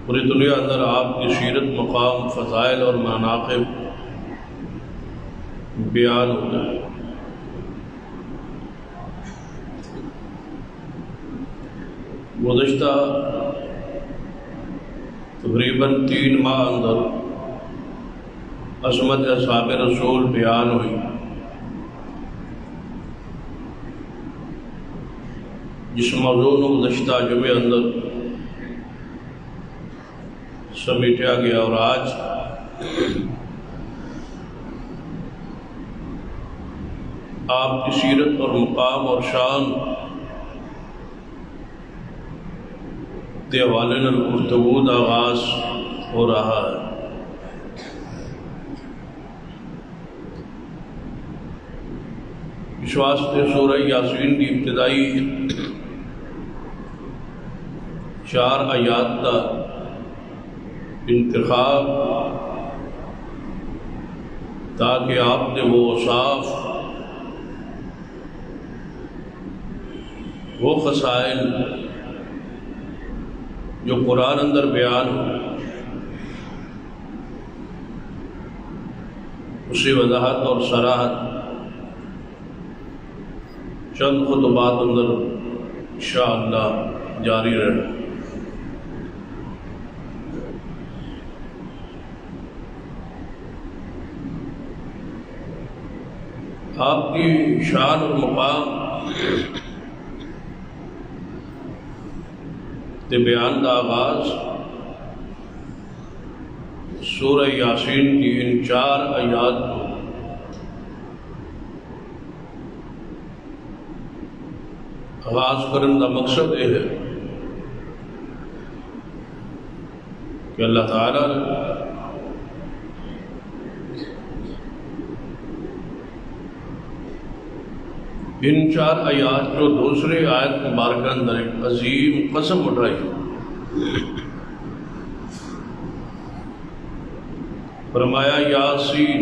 پوری دنیا اندر آپ کی سیرت، مقام، فضائل اور مناقب بیان ہوتا ہے۔ گزشتہ تقریباً 3 ماہ اندر عظمت اصحاب رسول بیان ہوئی، جس موضوع کو گزشتہ جمعے اندر سمیٹا گیا، اور آج آپ کی سیرت اور مقام اور شان کے حوالے سے گفتگو کا آغاز ہو رہا ہے۔ اس واسطے سورہ یاسین کی ابتدائی 4 آیات کا انتخاب تاکہ آپ نے وہ اوصاف، وہ خصائل جو قرآن اندر بیان ہو، اسی وضاحت اور صراحت چند خطبات اندر انشاءاللہ جاری رہے۔ آپ کی شان اور مقام کے بیان کا آغاز سورہ یاسین کی ان 4 آیات کو آغاز کرنے کا مقصد یہ ہے کہ اللہ تعالیٰ ان 4 آیات جو دوسرے آیت مبارکہ اندر ایک عظیم قسم اٹھائی، فرمایا یاسین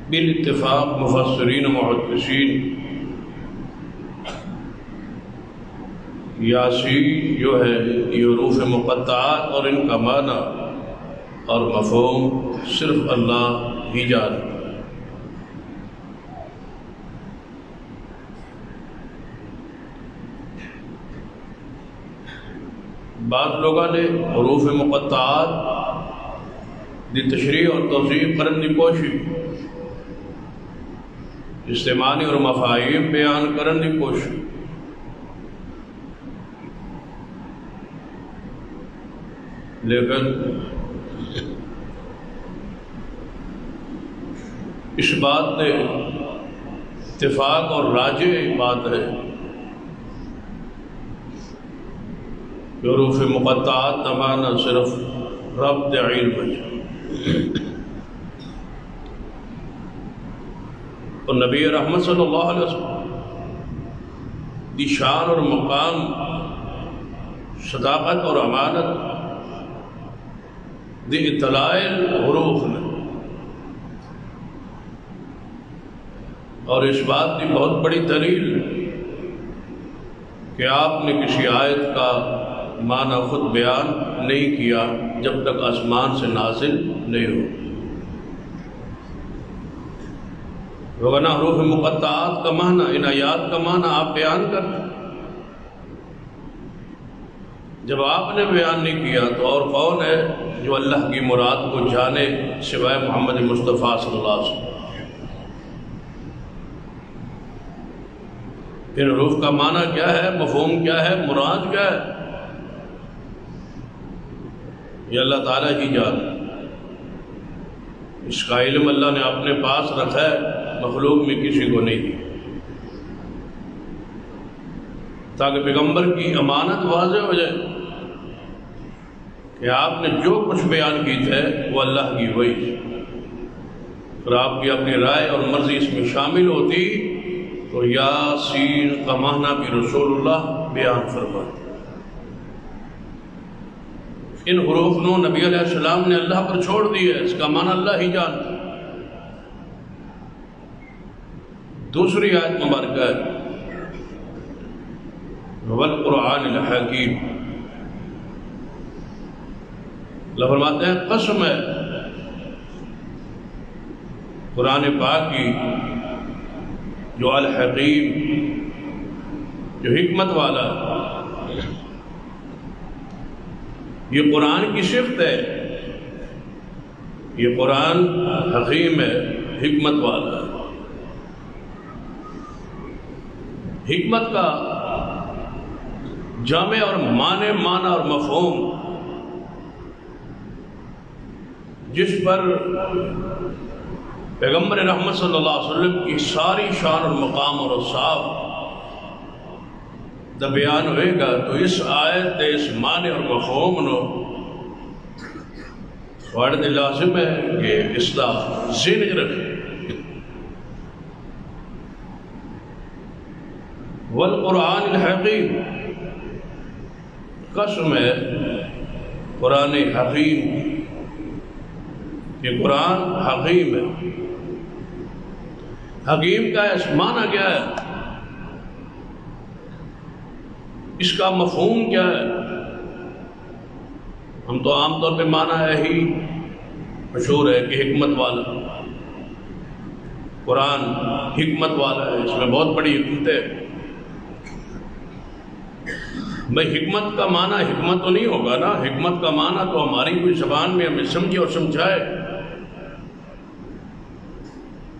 بالاتفاق مفسرین و محدثین، یاسین جو ہے یہ حروف مقطعات اور ان کا معنی اور مفہوم صرف اللہ ہی جانتا ہے۔ بعض لوگوں نے حروف مقطعات دی تشریح اور توضیح کرنے کی کوشش، استعمالی اور مفاہیم بیان کرنے کی کوشش، لیکن اس بات نے اتفاق اور راجع بات ہے کہ حروف مقطعات کا معنی صرف رب علم ہے، اور نبی رحمت صلی اللہ علیہ وسلم کی شان اور مقام، صداقت اور امانت دی اطلاع الحروف میں، اور اس بات کی بہت بڑی دلیل کہ آپ نے کسی آیت کا معنی خود بیان نہیں کیا جب تک آسمان سے نازل نہیں ہو۔ وگرنہ حروف مقطعات کا معنی، ان آیات کا معنی آپ بیان کرتے، جب آپ نے بیان نہیں کیا تو اور کون ہے جو اللہ کی مراد کو جانے سوائے محمد مصطفیٰ صلی اللہ علیہ وسلم؟ ان حروف کا معنی کیا ہے، مفہوم کیا ہے، مراد کیا ہے، یہ اللہ تعالیٰ ہی جانتا۔ اس کا علم اللہ نے اپنے پاس رکھا ہے، مخلوق میں کسی کو نہیں دی، تاکہ پیغمبر کی امانت واضح ہو جائے کہ آپ نے جو کچھ بیان کی تھے وہ اللہ کی وحی، اور آپ کی اپنی رائے اور مرضی اس میں شامل ہوتی تو یاسین کا معنی بھی رسول اللہ بیان فرماتے۔ ان حروف نو نبی علیہ السلام نے اللہ پر چھوڑ دیا ہے، اس کا معنی اللہ ہی جانتا۔ دوسری آیت مبارکہ ہے والقرآن الحکیم، اللہ فرماتے ہیں قسم ہے قرآن پاک کی جو الحکیم، جو حکمت والا ہے۔ یہ قرآن کی صفت ہے، یہ قرآن حکیم ہے، حکمت والا ہے۔ حکمت کا جامع اور معنی اور مفہوم جس پر پیغمبر رحمت صلی اللہ علیہ وسلم کی ساری شان اور مقام اور اوصاف دا بیان ہوئے گا، تو اس آیت دے اس معنی اور مفہوم نو وارد لازم ہے کہ اس دا ذہن رکھے۔ والقرآن الحکیم، قسم ہے قرآن حکیم، یہ قرآن حکیم ہے۔ حکیم کا اس معنی کیا ہے، اس کا مفہوم کیا ہے؟ ہم تو عام طور پہ معنی ہے ہی مشہور ہے کہ حکمت والا، قرآن حکمت والا ہے، اس میں بہت بڑی حکمت ہے۔ بھائی حکمت کا معنی حکمت تو نہیں ہوگا نا، حکمت کا معنی تو ہماری کوئی زبان میں ہمیں سمجھے اور سمجھائے۔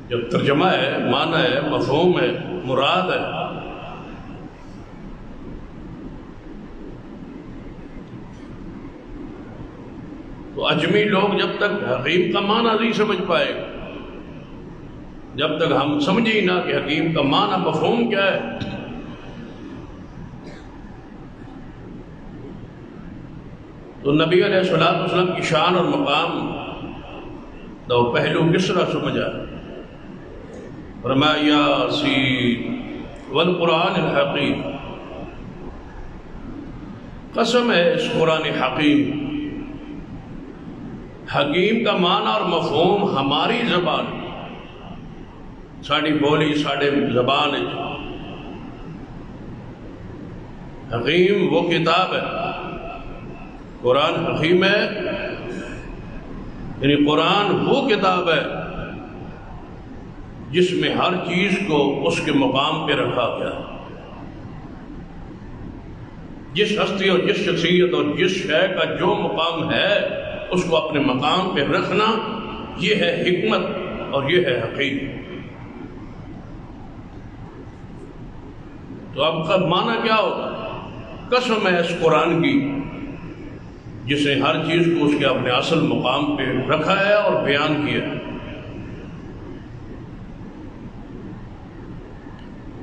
جب ترجمہ ہے، معنی ہے، مفہوم ہے، مراد ہے۔ تو اجمی لوگ جب تک حکیم کا معنی نہیں سمجھ پائے، جب تک ہم سمجھے ہی نہ کہ حکیم کا معنی مفہوم کیا ہے، تو نبی علیہ الصلوۃ والسلام کی شان اور مقام تو پہلو کس طرح سمجھا؟ فرمایا یاسین والقرآن الحکیم، قسم ہے اس قرآن حکیم۔ حکیم کا معنی اور مفہوم ہماری زبان، ساڑی بولی ساڑے زبان ہے۔ حکیم وہ کتاب ہے، قرآن حکیم ہے، یعنی قرآن وہ کتاب ہے جس میں ہر چیز کو اس کے مقام پہ رکھا گیا۔ جس ہستی اور جس شخصیت اور جس شے کا جو مقام ہے اس کو اپنے مقام پہ رکھنا، یہ ہے حکمت اور یہ ہے حکیم۔ تو اب کا معنی کیا ہوگا؟ قسم ہے اس قرآن کی جس نے ہر چیز کو اس کے اپنے اصل مقام پہ رکھا ہے اور بیان کیا ہے۔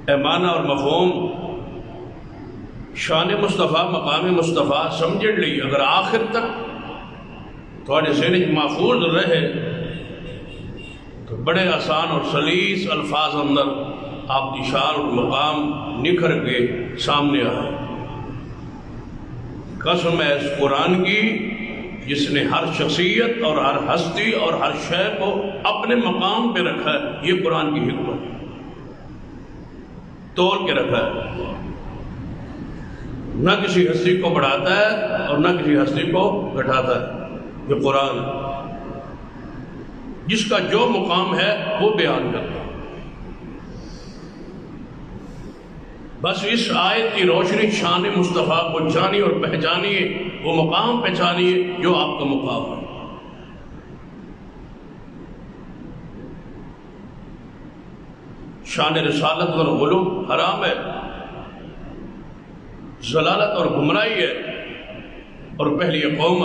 اے معنی اور مفہوم شان مصطفیٰ، مقام مصطفیٰ سمجھ لی، اگر آخر تک تھوڑے ذہن محفوظ رہے تو بڑے آسان اور سلیس الفاظ اندر آپ کی شان اور مقام نکھر کے سامنے آئے۔ قسم ہے اس قرآن کی جس نے ہر شخصیت اور ہر ہستی اور ہر شے کو اپنے مقام پہ رکھا ہے۔ یہ قرآن کی حکمت توڑ کے رکھا ہے، نہ کسی ہستی کو بڑھاتا ہے اور نہ کسی ہستی کو گھٹاتا ہے۔ یہ قرآن جس کا جو مقام ہے وہ بیان کرتا ہے۔ بس اس آیت کی روشنی شان مصطفیٰ کو جانیے اور پہچانیے، وہ مقام پہچانیے جو آپ کا مقام ہے۔ شان رسالت اور غلو حرام ہے، ضلالت اور گمراہی ہے، اور پہلی قوم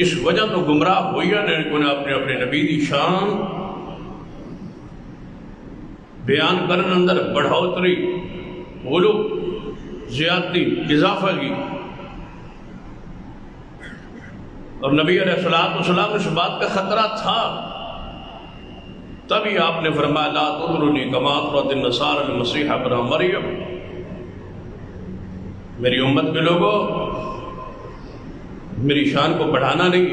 اس وجہ تو گمراہ ہوئی ہے کہ انہیں اپنے نبی دی شان بیان کرنے اندر بڑھوتری، غلو، زیادتی، اضافہ کی، اور نبی علیہ السلام اس بات کا خطرہ تھا، تبھی آپ نے فرمایا لا تطرونی کما اطرت النصارى المسیح ابن مریم، میری امت کے لوگوں میری شان کو بڑھانا نہیں۔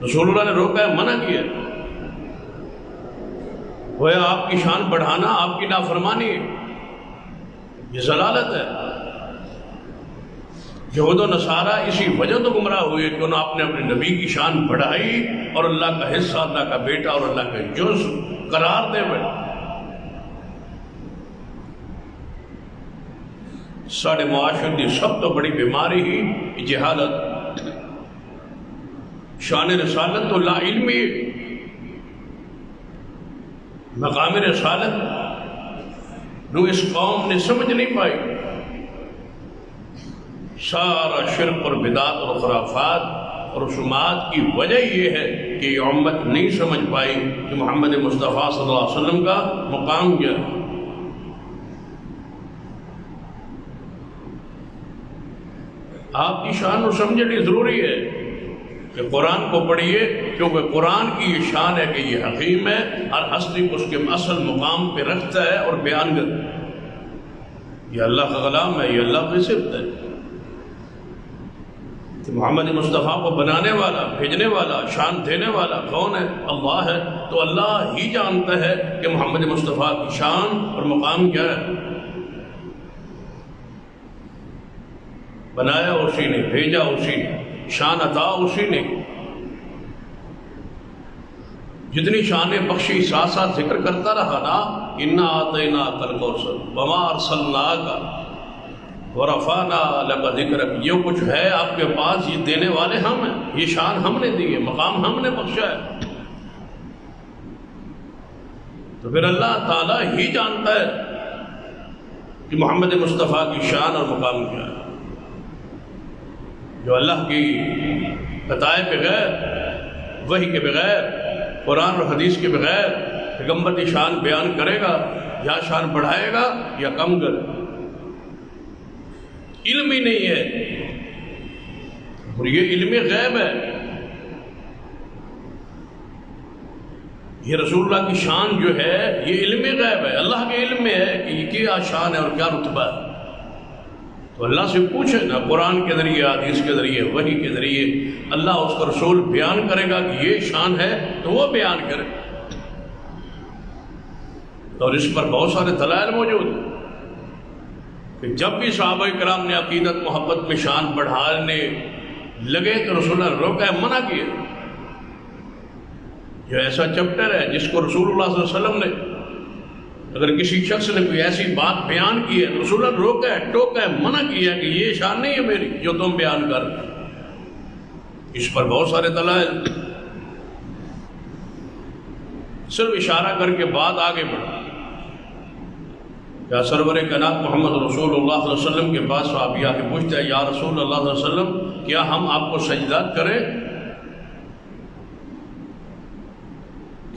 رسول اللہ نے روکا ہے، منع کیا، وہ آپ کی شان بڑھانا آپ کی نافرمانی ہے، یہ ضلالت ہے۔ یہود و نصارہ اسی وجہ تو گمراہ ہوئے کہ انہوں نے اپنے نبی کی شان بڑھائی اور اللہ کا حصہ، اللہ کا بیٹا اور اللہ کا جز قرار دے بیٹھے۔ ساڑھے معاشرے کی سب تو بڑی بیماری ہی جہالت، شان رسالت تو لا علمی، مقام رسالت جو اس قوم نے سمجھ نہیں پائی۔ سارا شرک اور بدعت اور خرافات اور رسومات کی وجہ یہ ہے کہ یہ امت نہیں سمجھ پائی کہ محمد مصطفیٰ صلی اللہ علیہ وسلم کا مقام کیا ہے۔ آپ کی شان کو سمجھنی ضروری ہے کہ قرآن کو پڑھیے، کیونکہ قرآن کی یہ شان ہے کہ یہ حکیم ہے، ہر ہستی کو اس کے اصل مقام پہ رکھتا ہے اور بیان کرتا ہے۔ یہ اللہ کا کلام ہے، یہ اللہ کی صفت ہے۔ کہ محمد مصطفیٰ کو بنانے والا، بھیجنے والا، شان دینے والا کون ہے؟ اللہ ہے۔ تو اللہ ہی جانتا ہے کہ محمد مصطفیٰ کی شان اور مقام کیا ہے۔ بنایا اسی نے، بھیجا اسی نے، شان عطا اسی نے۔ جتنی شانیں بخشی ساتھ ساتھ ذکر کرتا رہا نا، اِنَّا أَعْطَيْنَاكَ الْكَوْثَرَ وَمَا أَرْسَلْنَاكَ وَرَفَعْنَا لَكَ ذِكْرَكَ، یہ کچھ ہے آپ کے پاس، یہ دینے والے ہم ہیں، یہ شان ہم نے دی ہے، مقام ہم نے بخشا ہے۔ تو پھر اللہ تعالیٰ ہی جانتا ہے کہ محمد مصطفیٰ کی شان اور مقام کیا ہے۔ جو اللہ کی بتائے بغیر، وحی کے بغیر، قرآن اور حدیث کے بغیر پیغمبر کی شان بیان کرے گا، یا شان بڑھائے گا یا کم کرے گا، علم ہی نہیں ہے۔ اور یہ علم غیب ہے، یہ رسول اللہ کی شان جو ہے یہ علم غیب ہے، اللہ کے علم میں ہے کہ یہ کیا شان ہے اور کیا رتبہ ہے۔ تو اللہ سے پوچھے نا، قرآن کے ذریعے، حدیث کے ذریعے، وحی کے ذریعے اللہ اس کا رسول بیان کرے گا کہ یہ شان ہے تو وہ بیان کرے، اور اس پر بہت سارے دلائل موجود ہیں کہ جب بھی صحابہ کرام نے عقیدت محبت میں شان بڑھانے لگے تو رسول اللہ نے روکا ہے، منع کیا۔ یہ ایسا چیپٹر ہے جس کو رسول اللہ صلی اللہ علیہ وسلم نے، اگر کسی شخص نے کوئی ایسی بات بیان کی ہے تو رسول اللہ نے روکا ہے، ٹوکا ہے، منع کیا ہے کہ یہ شان نہیں ہے میری جو تم بیان کر۔ اس پر بہت سارے دلائل، صرف اشارہ کر کے بات آگے بڑھا۔ یا سرور کائنات محمد رسول اللہ صلی اللہ علیہ وسلم کے پاس صحابی آ کے پوچھتے ہیں، یا رسول اللہ صلی اللہ علیہ وسلم کیا ہم آپ کو سجدات کریں؟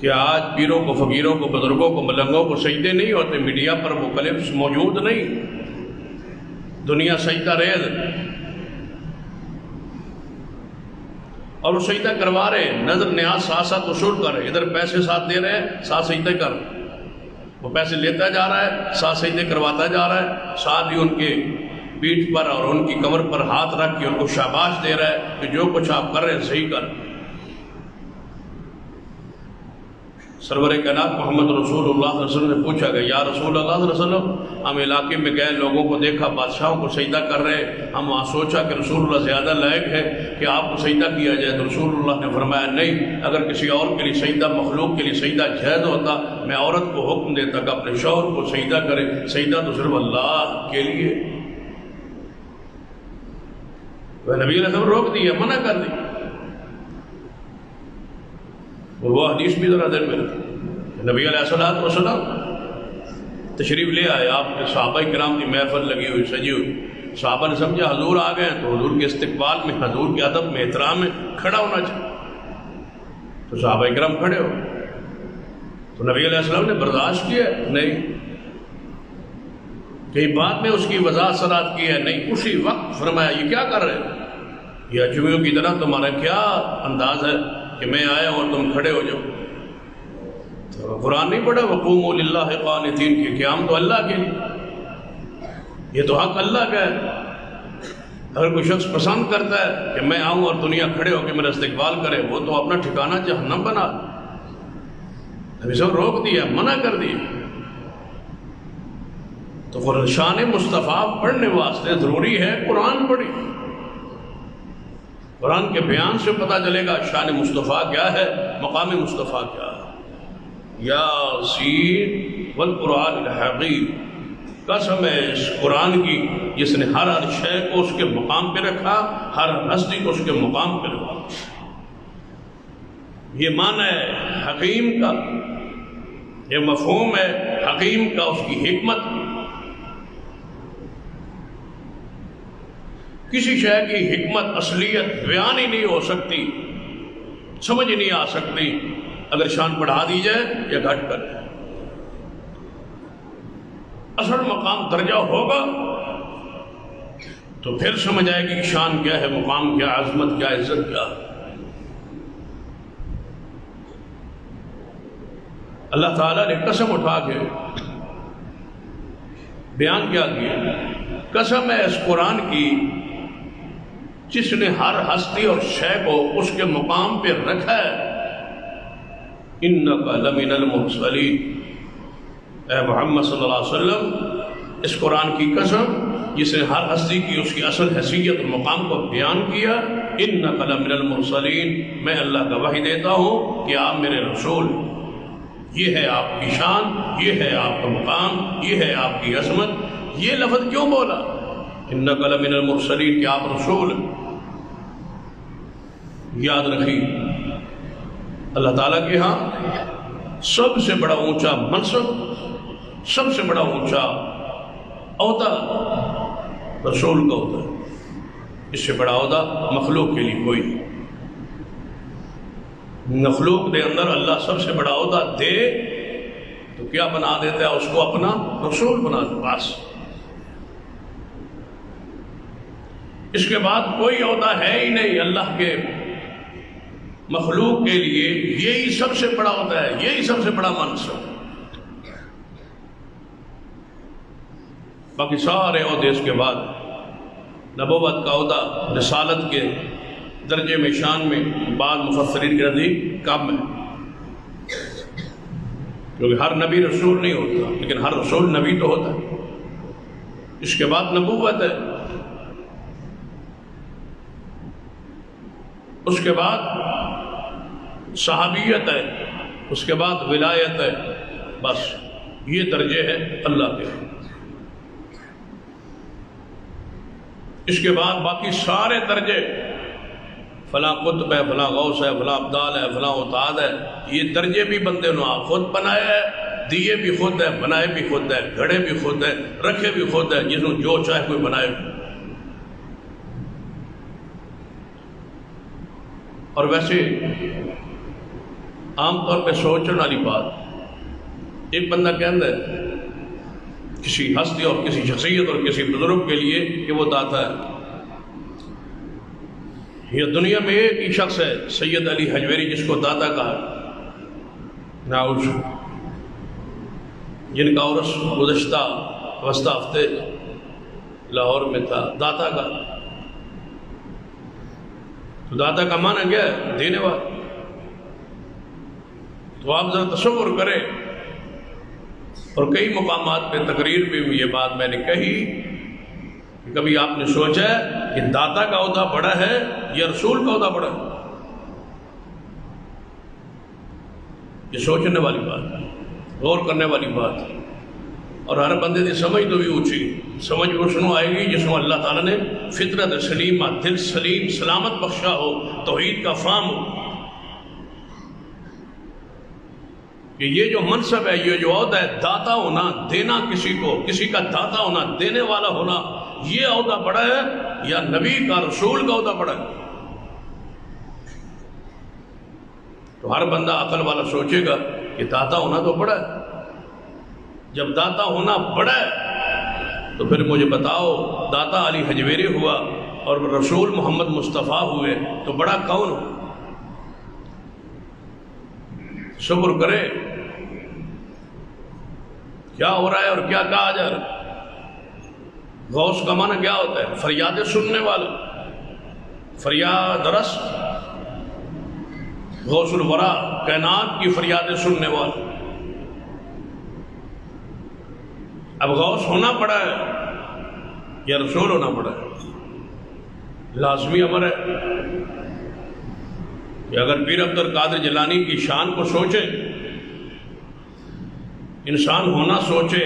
کہ آج پیروں کو، فقیروں کو، بزرگوں کو، ملنگوں کو سجدے نہیں ہوتے، میڈیا پر وہ کلپس موجود نہیں، دنیا سجدہ ریز، اور وہ سجدہ کروا رہے، نظر نیاز ساتھ ساتھ وصول کر رہے، ادھر پیسے ساتھ دے رہے ہیں، ساتھ سجدے کر رہے، وہ پیسے لیتا جا رہا ہے، ساتھ سجدے کرواتا جا رہا ہے، ساتھ ہی ان کے پیٹھ پر اور ان کی کمر پر ہاتھ رکھ کے ان کو شاباش دے رہا ہے کہ جو کچھ آپ کر رہے ہیں صحیح کر۔ سرور کائنات محمد رسول اللہ صلی اللہ علیہ وسلم نے پوچھا کہ یا رسول اللہ صلی اللہ علیہ وسلم، ہم علاقے میں گئے، لوگوں کو دیکھا بادشاہوں کو سجدہ کر رہے، ہم وہاں سوچا کہ رسول اللہ زیادہ لائق ہے کہ آپ کو سجدہ کیا جائے، تو رسول اللہ نے فرمایا نہیں، اگر کسی اور کے لیے سجدہ، مخلوق کے لیے سجدہ جائز ہوتا، میں عورت کو حکم دیتا کہ اپنے شوہر کو سجدہ کرے، سجدہ تو صرف اللہ کے لیے۔ وہ نبی علیہ السلام روک دیا، منع کر دی۔ وہ حدیث بھی ذرا دیر میں نبی علیہ السلام تشریف لے آئے، آپ نے صحابہ کرام کی محفل لگی ہوئی، سجی ہوئی، صحابہ نے سمجھا حضور آ گئے تو حضور کے استقبال میں، حضور کے ادب میں، احترام میں کھڑا ہونا چاہیے، تو صحابہ کرام کھڑے ہو، تو نبی علیہ السلام نے برداشت کیا نہیں، کئی بعد میں اس کی وضاحت سرات کی ہے نہیں، اسی وقت فرمایا یہ کیا کر رہے ہیں، یہ اجمیوں کی طرح تمہارا کیا انداز ہے کہ میں آیا اور تم کھڑے ہو جاؤ۔ تو قرآن نہیں پڑھا وقوموا للہ قانتین کی، قیام تو اللہ کے لیے، یہ تو حق اللہ کا ہے۔ اگر کوئی شخص پسند کرتا ہے کہ میں آؤں اور دنیا کھڑے ہو کے میرا استقبال کرے، وہ تو اپنا ٹھکانہ جہنم بنا۔ نبی صاحب روک دیا، منع کر دیا۔ تو شان مصطفیٰ پڑھنے واسطے ضروری ہے قرآن پڑھی۔ قرآن کے بیان سے پتہ چلے گا شان مصطفیٰ کیا ہے، مقام مصطفیٰ کیا ہے۔ یاسین والقرآن الحکیم، قسم ہے اس قرآن کی جس نے ہر شے کو اس کے مقام پہ رکھا، ہر ہستی کو اس کے مقام پہ رکھا۔ یہ معنی ہے حکیم کا، یہ مفہوم ہے حکیم کا، اس کی حکمت۔ کسی شے کی حکمت اصلیت بیان ہی نہیں ہو سکتی، سمجھ نہیں آ سکتی اگر شان بڑھا دی جائے یا گھٹ کر جائے۔ اصل مقام درجہ ہوگا تو پھر سمجھ آئے گی کہ شان کیا ہے، مقام کیا، عظمت کیا، عزت کیا۔ اللہ تعالیٰ نے قسم اٹھا کے بیان کیا قسم ہے اس قرآن کی جس نے ہر ہستی اور شے کو اس کے مقام پہ رکھا ہے۔ اِنَّكَ لَمِنَ الْمُرْسَلِينَ، اے محمد صلی اللہ علیہ وسلم، اس قرآن کی قسم جس نے ہر ہستی کی اس کی اصل حیثیت اور مقام کو بیان کیا۔ اِنَّكَ لَمِنَ الْمُرْسَلِينَ، میں اللہ کا وحی دیتا ہوں کہ آپ میرے رسول، یہ ہے آپ کی شان، یہ ہے آپ کا مقام، یہ ہے آپ کی عظمت۔ یہ لفظ کیوں بولا اِنَّكَ لَمِنَ الْمُرْسَلِينَ کہ آپ رسول؟ یاد رکھیے اللہ تعالیٰ کے ہاں سب سے بڑا اونچا منصب، سب سے بڑا اونچا عہدہ رسول کا ہوتا ہے۔ اس سے بڑا عہدہ مخلوق کے لیے کوئی نہیں۔ مخلوق دے اندر اللہ سب سے بڑا عہدہ دے تو کیا بنا دیتا ہے؟ اس کو اپنا رسول بنا دے بس۔ اس کے بعد کوئی عہدہ ہے ہی نہیں اللہ کے مخلوق کے لیے، یہی سب سے بڑا عہدہ ہے، یہی سب سے بڑا منصب۔ باقی سارے عہدے اس کے بعد نبوت کا عہدہ رسالت کے درجے میں، شان میں بعض مفسرین کے نزدیک کم ہے، کیونکہ ہر نبی رسول نہیں ہوتا، لیکن ہر رسول نبی تو ہوتا ہے۔ اس کے بعد نبوت ہے، اس کے بعد صحابیت ہے، اس کے بعد ولایت ہے، بس یہ درجے ہیں اللہ کے۔ اس کے بعد باقی سارے درجے، فلاں قطب ہے، فلاں غوث ہے، فلاں ابدال ہے، فلاں اوتاد ہے، یہ درجے بھی بندے نے خود بنائے ہے، دیے بھی خود ہے، بنائے بھی خود ہے، گھڑے بھی خود ہے، رکھے بھی خود ہے، جس نے جو چاہے کوئی بنائے۔ اور ویسے عام طور پہ سوچنے والی بات، ایک بندہ کہتا ہے کسی ہستی اور کسی شخصیت اور کسی بزرگ کے لیے کہ وہ داتا ہے۔ یہ دنیا میں ایک ہی شخص ہے سید علی حجویری جس کو داتا کہا، نعوذ، جن کا عرس گزشتہ وسطی ہفتے لاہور میں تھا، داتا کا۔ تو داتا کا معنی کیا ہے؟ دینے والا۔ تو آپ ذرا تصور کریں، اور کئی مقامات پہ تقریر بھی یہ بات میں نے کہی کہ کبھی آپ نے سوچا ہے کہ داتا کا عہدہ بڑا ہے یا رسول کا عہدہ بڑا ہے؟ یہ سوچنے والی بات ہے، غور کرنے والی بات ہے، اور ہر بندے کی سمجھ تو بھی اونچی، سمجھ اس نو آئے گی جس میں اللہ تعالیٰ نے فطرت سلیمہ، دل سلیم سلامت بخشا ہو، توحید کا فہم ہو کہ یہ جو منصب ہے، یہ جو عہدہ ہے، داتا ہونا، دینا کسی کو، کسی کا داتا ہونا، دینے والا ہونا، یہ عہدہ بڑا ہے یا نبی کا، رسول کا عہدہ بڑا ہے؟ تو ہر بندہ عقل والا سوچے گا کہ داتا ہونا تو بڑا ہے۔ جب داتا ہونا بڑا ہے تو پھر مجھے بتاؤ، داتا علی حجویری ہوا اور رسول محمد مصطفیٰ ہوئے تو بڑا کون ہو؟ شکر کرے کیا ہو رہا ہے اور کیا کہا جا رہا ہے۔ غوث کا معنی کیا ہوتا ہے؟ فریاد سننے والا، فریاد رس، غوث الورا، کائنات کی فریاد سننے والا۔ اب غوث ہونا پڑا ہے یا رسول ہونا پڑا ہے؟ لازمی امر ہے کہ اگر پیر عبد القادر جیلانی کی شان کو سوچے، انسان ہونا سوچے،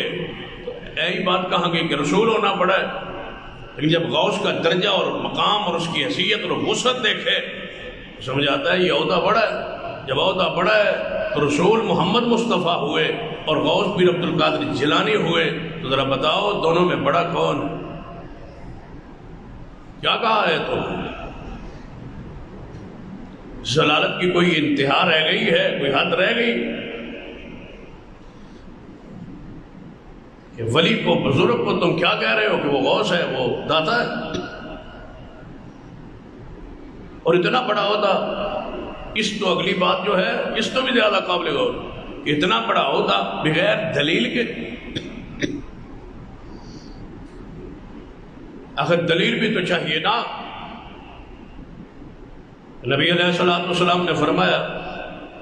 تو یہی بات کہاں گئی کہ رسول ہونا پڑا ہے۔ لیکن جب غوث کا درجہ اور مقام اور اس کی حیثیت اور وسعت دیکھے سمجھ آتا ہے یہ عہدہ بڑا ہے۔ جب عہدہ بڑا ہے تو رسول محمد مصطفیٰ ہوئے اور غوث پیر عبد القادر جیلانی ہوئے، تو ذرا بتاؤ دونوں میں بڑا کون؟ کیا کہا ہے؟ تو ضلالت کی کوئی انتہا رہ گئی ہے؟ کوئی حد رہ گئی کہ ولی کو، بزرگ کو تم کیا کہہ رہے ہو کہ وہ غوث ہے، وہ داتا ہے؟ اور اتنا بڑا ہوتا، اس تو اگلی بات جو ہے اس تو بھی زیادہ قابل غور، اتنا بڑا ہوتا بغیر دلیل کے، آخر دلیل بھی تو چاہیے نا۔ نبی علیہ السلام نے فرمایا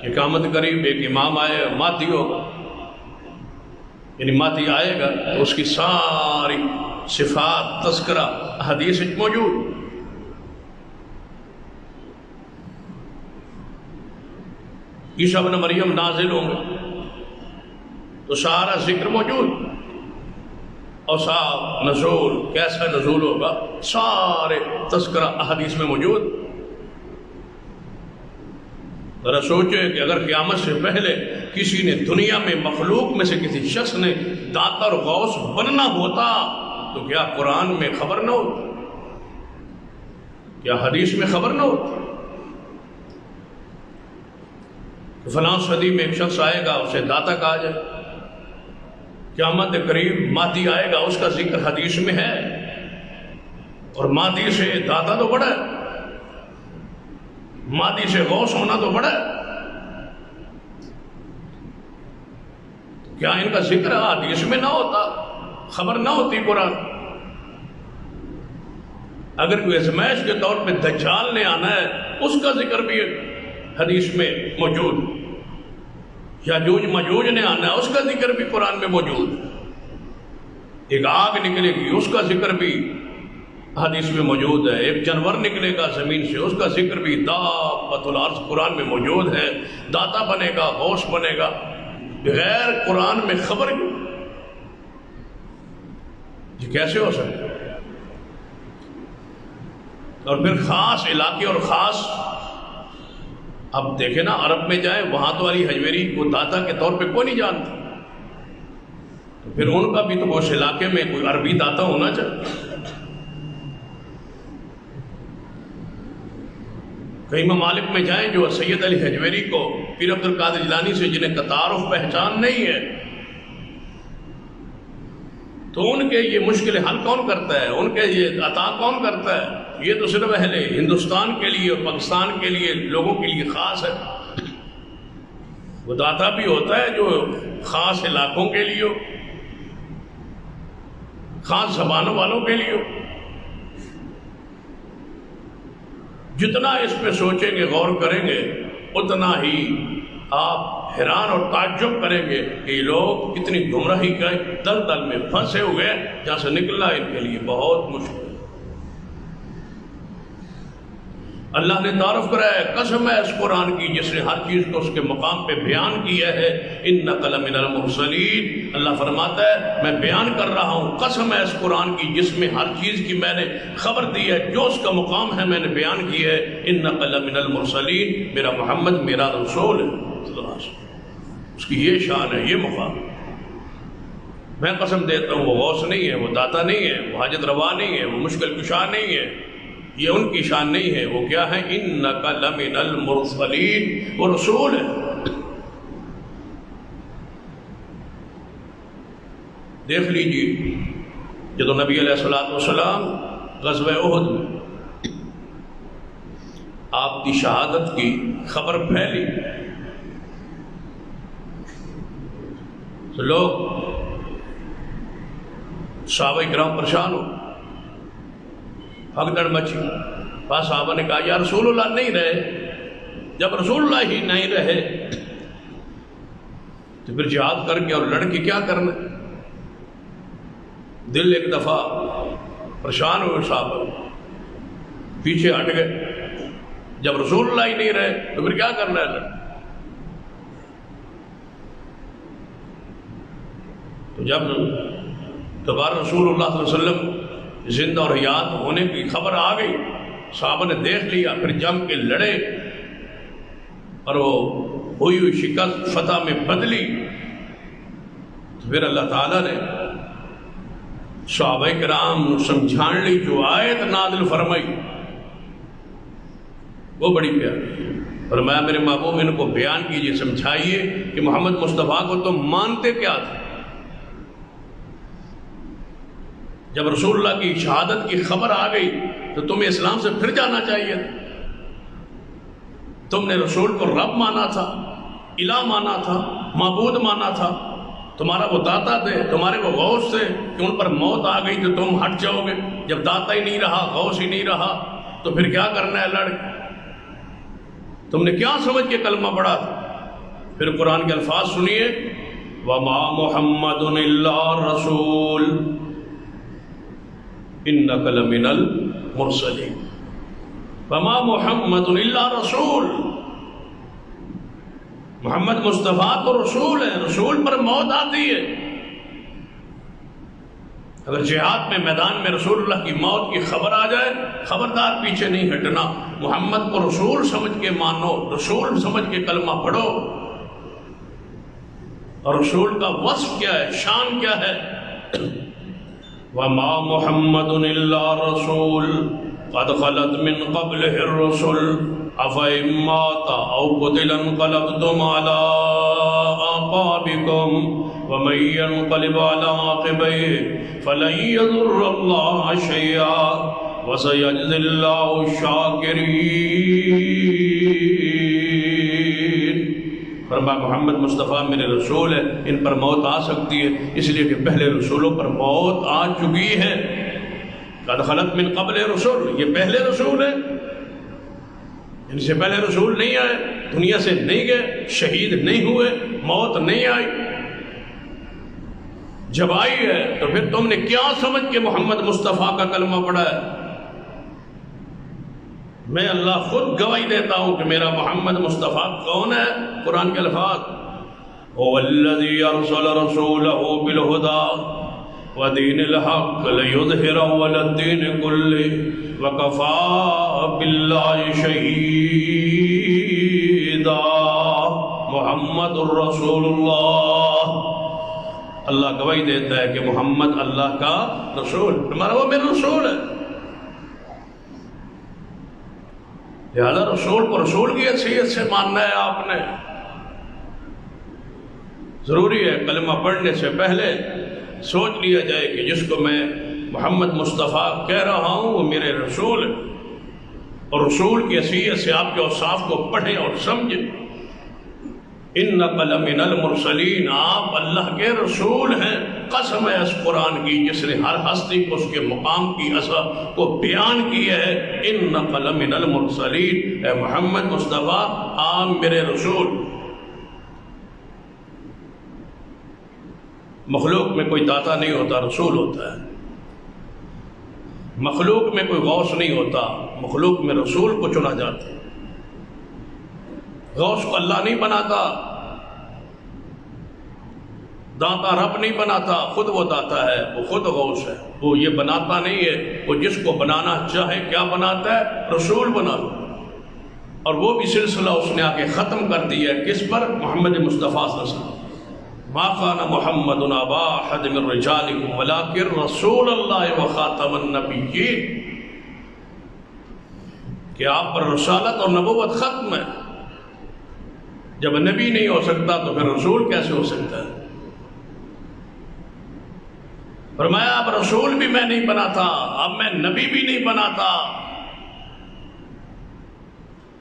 کہ قیامت قریب ایک امام آئے، ماتی ہوگا، یعنی ماتی آئے گا تو اس کی ساری صفات تذکرہ حدیث موجود، عیسیٰ ابن مریم نازل ہوں گے تو سارا ذکر موجود، اوصاف، نزول، کیسا نزول ہوگا، سارے تذکرہ احادیث میں موجود۔ ذرا سوچے کہ اگر قیامت سے پہلے کسی نے دنیا میں مخلوق میں سے کسی شخص نے داتا اور غوث بننا ہوتا تو کیا قرآن میں خبر نہ ہوتی؟ کیا حدیث میں خبر نہ ہوتی؟ فلاں صدی میں ایک شخص آئے گا، اسے داتا کہا جائے، قیامت قریب مادی آئے گا، اس کا ذکر حدیث میں ہے، اور مادی سے داتا تو بڑا ہے، مادی سے غوث ہونا تو بڑا ہے، کیا ان کا ذکر حدیث میں نہ ہوتا، خبر نہ ہوتی قرآن؟ اگر کوئی ازمائش کے طور پہ دجال نے آنا ہے، اس کا ذکر بھی حدیث میں موجود، یاجوج ماجوج نے آنا ہے، اس کا ذکر بھی قرآن میں موجود، ایک آگ نکلے گی اس کا ذکر بھی حدیث میں موجود ہے، ایک جانور نکلے گا زمین سے اس کا ذکر بھی دابۃ الارض قرآن میں موجود ہے، داتا بنے گا، غوث بنے گا، بغیر قرآن میں خبر یہ کیسے ہو سکتا؟ اور پھر خاص علاقے اور خاص، اب دیکھیں نا عرب میں جائیں وہاں تو علی حجویری کو داتا کے طور پہ کوئی نہیں جانتا، تو پھر ان کا بھی تو اس علاقے میں کوئی عربی داتا ہونا چاہیے۔ کئی ممالک میں جائیں جو سید علی حجویری کو، پیر عبد القادر جیلانی سے جنہیں تعارف پہچان نہیں ہے، تو ان کے یہ مشکل حل کون کرتا ہے؟ ان کے یہ عطا کون کرتا ہے؟ یہ تو صرف اہل ہندوستان کے لیے اور پاکستان کے لیے لوگوں کے لیے خاص ہے۔ وہ داتا بھی ہوتا ہے جو خاص علاقوں کے لیے ہو، خاص زبانوں والوں کے لیے ہو۔ جتنا اس پہ سوچیں گے، غور کریں گے، اتنا ہی آپ حیران اور تعجب کریں گے کہ یہ لوگ کتنی گمراہی کا دلدل میں پھنسے ہوئے ہیں، جہاں سے نکلنا ان کے لیے بہت مشکل۔ اللہ نے تعارف کرایا ہے، قسم ہے اس قرآن کی جس نے ہر چیز کو اس کے مقام پہ بیان کیا ہے، اِنَّكَ لَمِنَ الْمُرْسَلِينَ۔ اللہ فرماتا ہے میں بیان کر رہا ہوں، قسم ہے اس قرآن کی جس میں ہر چیز کی میں نے خبر دی ہے، جو اس کا مقام ہے میں نے بیان کیا ہے، اِنَّكَ لَمِنَ الْمُرْسَلِينَ، میرا محمد میرا رسول ہے، اس کی یہ شان ہے، یہ مقام۔ میں قسم دیتا ہوں وہ غوث نہیں ہے، وہ داتا نہیں ہے، وہ حاجت روا نہیں ہے، وہ مشکل کشا نہیں ہے، یہ ان کی شان نہیں ہے۔ وہ کیا ہے؟ اِنَّكَ لَمِنَ الْمُرْسَلِينَ، وہ رسول ہے۔ دیکھ لیجیے جب نبی علیہ السلام غزوہ احد میں آپ کی شہادت کی خبر پھیلی تو لوگ صحابہ کرام پریشان ہو، بھگدڑ مچی۔ بعض صحابہ نے کہا یا رسول اللہ نہیں رہے، جب رسول اللہ ہی نہیں رہے تو پھر جہاد کر کے اور لڑ کے کیا کرنا؟ دل ایک دفعہ پریشان ہوئے صحابہ، پیچھے ہٹ گئے. جب رسول اللہ ہی نہیں رہے تو پھر کیا کرنا ہے؟ تو جب دوبارہ رسول اللہ صلی اللہ علیہ وسلم زندہ اور حیات ہونے کی خبر آ گئی، صحابہ نے دیکھ لیا، پھر جم کے لڑے اور وہ ہوئی ہوئی شکست فتح میں بدلی. تو پھر اللہ تعالیٰ نے صحابہ کرام سمجھان لی، جو آیت نازل فرمائی وہ بڑی پیاری. فرمایا میرے محبوب ان کو بیان کیجئے، سمجھائیے کہ محمد مصطفیٰ کو تم مانتے کیا تھے. جب رسول اللہ کی شہادت کی خبر آ گئی تو تمہیں اسلام سے پھر جانا چاہیے. تم نے رسول کو رب مانا تھا، الہ مانا تھا، معبود مانا تھا، تمہارا وہ داتا تھے، تمہارے وہ غوث تھے کہ ان پر موت آ گئی تو تم ہٹ جاؤ گے. جب داتا ہی نہیں رہا، غوث ہی نہیں رہا تو پھر کیا کرنا ہے لڑ؟ تم نے کیا سمجھ کے کلمہ پڑھا تھا؟ پھر قرآن کے الفاظ سنیے، وَمَا مُحَمَّدٌ إِلَّا رَسُولٌ إِنَّكَ لَمِنَ الْمُرْسَلِينَ. وَمَا مُحَمَّدٌ إِلَّا رَسُولٌ. محمد مصطفیٰ تو رسول ہے، رسول پر موت آتی ہے. اگر جہاد میں میدان میں رسول اللہ کی موت کی خبر آ جائے، خبردار پیچھے نہیں ہٹنا. محمد کو رسول سمجھ کے مانو، رسول سمجھ کے کلمہ پڑھو. اور رسول کا وصف کیا ہے، شان کیا ہے؟ وَمَا مُحَمَّدٌ إِلَّا رَسُولٌ قَدْ خَلَتْ مِن قَبْلِهِ الرُّسُلُ أَفَإِن مَّاتَ أَوْ قُتِلَ انقلبتم عَلَىٰ أَعْقَابِكُمْ وَمَن يَنقلب عَلَىٰ عَقِبَيْهِ فَلَن يَضُرَّ اللَّهَ شَيْئًا وَسَيَجْزِي اللَّهُ الشَّاكِرِينَ. فرمایا محمد مصطفیٰ میرے رسول ہے، ان پر موت آ سکتی ہے اس لیے کہ پہلے رسولوں پر موت آ چکی ہے. قد خلت من قبل رسول، یہ پہلے رسول ہیں، ان سے پہلے رسول نہیں آئے، دنیا سے نہیں گئے، شہید نہیں ہوئے، موت نہیں آئی. جب آئی ہے تو پھر تم نے کیا سمجھ کے محمد مصطفیٰ کا کلمہ پڑھا ہے؟ میں اللہ خود گواہی دیتا ہوں کہ میرا محمد مصطفیٰ کون ہے. قرآن کے الفاظ، هو الذي ارسل رسوله بالهدى ودين الحق ليظهره على الدين كله وكفى بالله شهيدا. محمد رسول اللہ. اللہ گواہی دیتا ہے کہ محمد اللہ کا رسول، تمہارا وہ میرا رسول ہے. لہذا رسول کو رسول کی حیثیت سے ماننا ہے. آپ نے ضروری ہے کلمہ پڑھنے سے پہلے سوچ لیا جائے کہ جس کو میں محمد مصطفیٰ کہہ رہا ہوں وہ میرے رسول ہے، اور رسول کی حیثیت سے آپ کے اوصاف کو پڑھیں اور سمجھیں. اِنَّكَ لَمِنَ الْمُرْسَلِينَ، آپ اللہ کے رسول ہیں. قسم ہے اس قرآن کی جس نے ہر ہستی کو اس کے مقام کی اثر کو بیان کیا ہے. اِنَّكَ لَمِنَ الْمُرْسَلِينَ، اے محمد مصطفیٰ آپ میرے رسول. مخلوق میں کوئی داتا نہیں ہوتا، رسول ہوتا ہے. مخلوق میں کوئی غوث نہیں ہوتا، مخلوق میں رسول کو چنا جاتا ہے. غوث کو اللہ نہیں بناتا، داتا رب نہیں بناتا، خود وہ داتا ہے، وہ خود غوث ہے. وہ یہ بناتا نہیں ہے، وہ جس کو بنانا چاہے کیا بناتا ہے؟ رسول بناتا ہے. اور وہ بھی سلسلہ اس نے آ کے ختم کر دیا ہے کس پر؟ محمد مصطفیٰ صلی اللہ علیہ وسلم. ما كان محمد ابا احد من رجالكم ولكن رسول اللہ وخاتم النبیین. کہ آپ پر رسالت اور نبوت ختم ہے. جب نبی نہیں ہو سکتا تو پھر رسول کیسے ہو سکتا ہے؟ فرمایا اب رسول بھی میں نہیں بناتا، اب میں نبی بھی نہیں بناتا.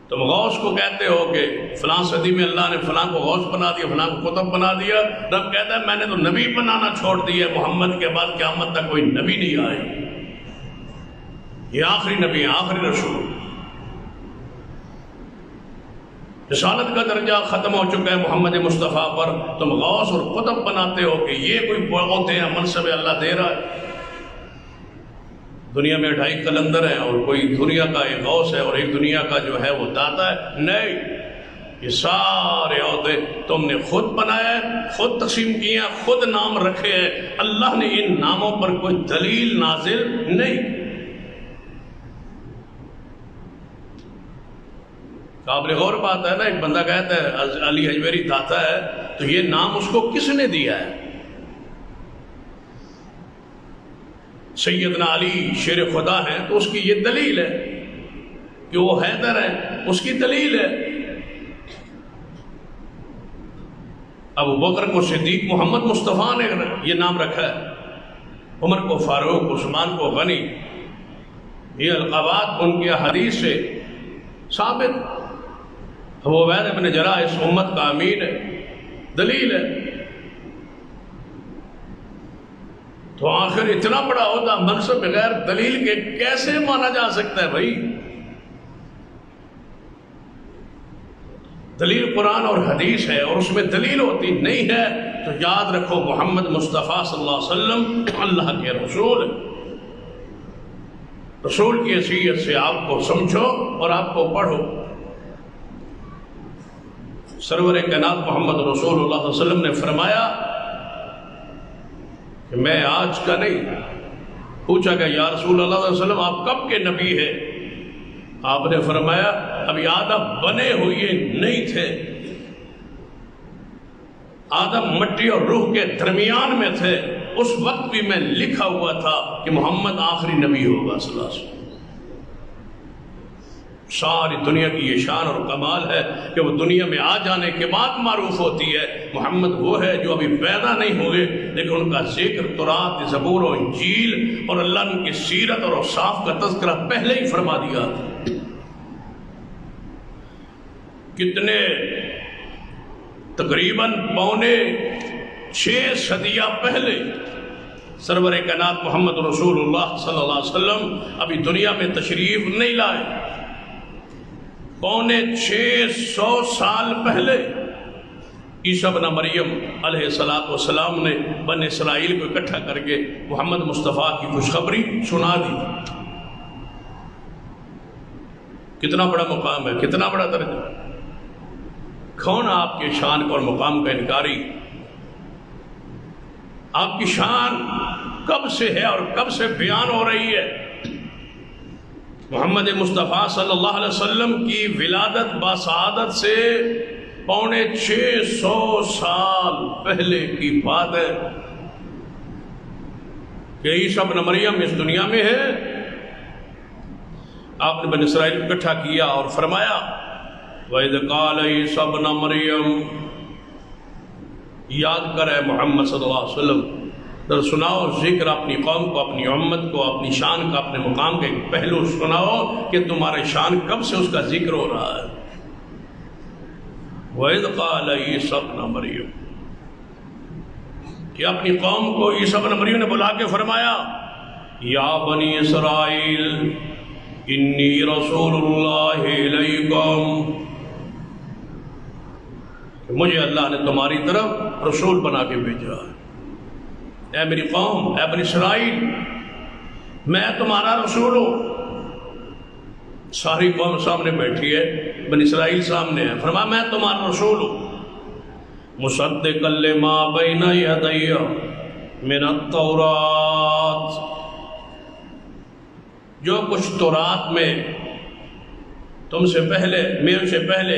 تم غوث کو کہتے ہو کہ فلاں صدی میں اللہ نے فلاں کو غوث بنا دیا، فلاں کو قطب بنا دیا. رب کہتا ہے میں نے تو نبی بنانا چھوڑ دیا. محمد کے بعد قیامت تک کوئی نبی نہیں آئے. یہ آخری نبی ہے، آخری رسول. رسالت کا درجہ ختم ہو چکا ہے محمد مصطفیٰ پر. تم غوث اور قطب بناتے ہو کہ یہ کوئی بہت ہے منصب اللہ دے رہا ہے. دنیا میں 2.5 قلندر ہیں اور کوئی دنیا کا ایک غوث ہے اور ایک دنیا کا جو ہے وہ داتا ہے. نہیں، یہ سارے عہدے تم نے خود بنایا ہے، خود تقسیم کیے ہیں، خود نام رکھے ہیں. اللہ نے ان ناموں پر کوئی دلیل نازل نہیں. آپ نے غور بات ہے نا، ایک بندہ کہتا ہے علی حجویری داتا ہے، تو یہ نام اس کو کس نے دیا ہے؟ سیدنا علی شیر خدا ہیں تو اس کی یہ دلیل ہے کہ وہ حیدر ہے، اس کی دلیل ہے. ابو بکر کو صدیق محمد مصطفیٰ نے یہ نام رکھا ہے، عمر کو فاروق، عثمان کو غنی. یہ القابات ان کی حدیث سے ثابت. ابو عبیدہ بن جراح اس امت کا امین ہے، دلیل ہے. تو آخر اتنا بڑا عہدہ منصب بغیر دلیل کے کیسے مانا جا سکتا ہے بھائی؟ دلیل قرآن اور حدیث ہے اور اس میں دلیل ہوتی نہیں ہے تو یاد رکھو محمد مصطفیٰ صلی اللہ علیہ وسلم اللہ کے رسول. رسول کی حیثیت سے آپ کو سمجھو اور آپ کو پڑھو. سرور کائنات محمد رسول اللہ صلی اللہ علیہ وسلم نے فرمایا کہ میں آج کا نہیں. پوچھا کہ یا رسول اللہ صلی اللہ علیہ وسلم آپ کب کے نبی ہیں؟ آپ نے فرمایا ابھی آدم بنے ہوئے نہیں تھے، آدم مٹی اور روح کے درمیان میں تھے، اس وقت بھی میں لکھا ہوا تھا کہ محمد آخری نبی ہوگا صلی اللہ علیہ وسلم. ساری دنیا کی یہ شان اور کمال ہے کہ وہ دنیا میں آ جانے کے بعد معروف ہوتی ہے. محمد وہ ہے جو ابھی پیدا نہیں ہوئے لیکن ان کا ذکر تورات، زبور و انجیل اور اللہ نے ان کی سیرت اور اوصاف کا تذکرہ پہلے ہی فرما دیا. کتنے تقریباً 6.25 صدیاں پہلے سرور کائنات محمد رسول اللہ صلی اللہ علیہ وسلم ابھی دنیا میں تشریف نہیں لائے. 650 سال پہلے عیسیٰ ابن مریم علیہ السلام نے بن اسرائیل کو اکٹھا کر کے محمد مصطفیٰ کی خوشخبری سنا دی. کتنا بڑا مقام ہے، کتنا بڑا درجہ. کون آپ کے شان اور مقام کا انکاری؟ آپ کی شان کب سے ہے اور کب سے بیان ہو رہی ہے؟ محمد مصطفیٰ صلی اللہ علیہ وسلم کی ولادت باسعادت سے 650 سال پہلے کی بات ہے کہ عیسیٰ ابن مریم اس دنیا میں ہے. آپ نے بن اسرائیل کو اکٹھا کیا اور فرمایا وَإِذْ قَالَ عِيسَىٰ ابْنُ مَرْيَمَ. یاد کرے محمد صلی اللہ علیہ وسلم، در سناؤ ذکر اپنی قوم کو، اپنی امت کو، اپنی شان کا، اپنے مقام کا ایک پہلو سناؤ کہ تمہارے شان کب سے اس کا ذکر ہو رہا ہے. وَإِذْ قَالَ عِيسَىٰ ابْنُ مَرْيَمَ، کہ اپنی قوم کو عیسیٰ ابن مریم نے بلا کے فرمایا یا بنی اسرائیل انی رسول اللہ الیکم، مجھے اللہ نے تمہاری طرف رسول بنا کے بھیجا ہے. اے میری قوم، اے بنی اسرائیل، میں تمہارا رسول ہوں. ساری قوم سامنے بیٹھی ہے، بنی اسرائیل سامنے ہے. فرمایا میں تمہارا رسول ہوں. مصدقا لما بین یدی من التوراۃ، جو کچھ تورات میں تم سے پہلے، میرے سے پہلے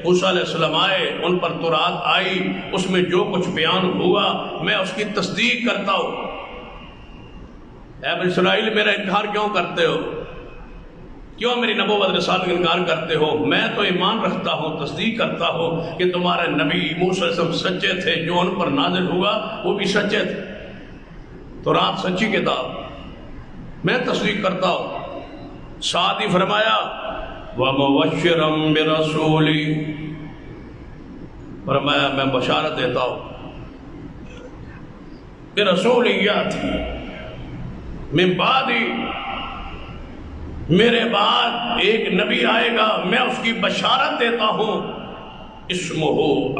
موسیٰ علیہ السلام آئے، ان پر تورات آئی، اس میں جو کچھ بیان ہوا میں اس کی تصدیق کرتا ہوں. اے بنی اسرائیل، میرا انکار کیوں کرتے ہو؟ کیوں میری نبوت رسالت کا انکار کرتے ہو؟ میں تو ایمان رکھتا ہوں، تصدیق کرتا ہوں کہ تمہارے نبی موسیٰ علیہ السلام سچے تھے، جو ان پر نازل ہوا وہ بھی سچے تھے. تورات سچی کتاب، میں تصدیق کرتا ہوں. ساتھ ہی فرمایا وَمُبَشِّرًا بِرَسُولٍ، فرمایا میں بشارت دیتا ہوں بِرَسُولٍ یَأْتِی مِن بَعْدِی، میرے بعد ایک نبی آئے گا، میں اس کی بشارت دیتا ہوں. اسمہ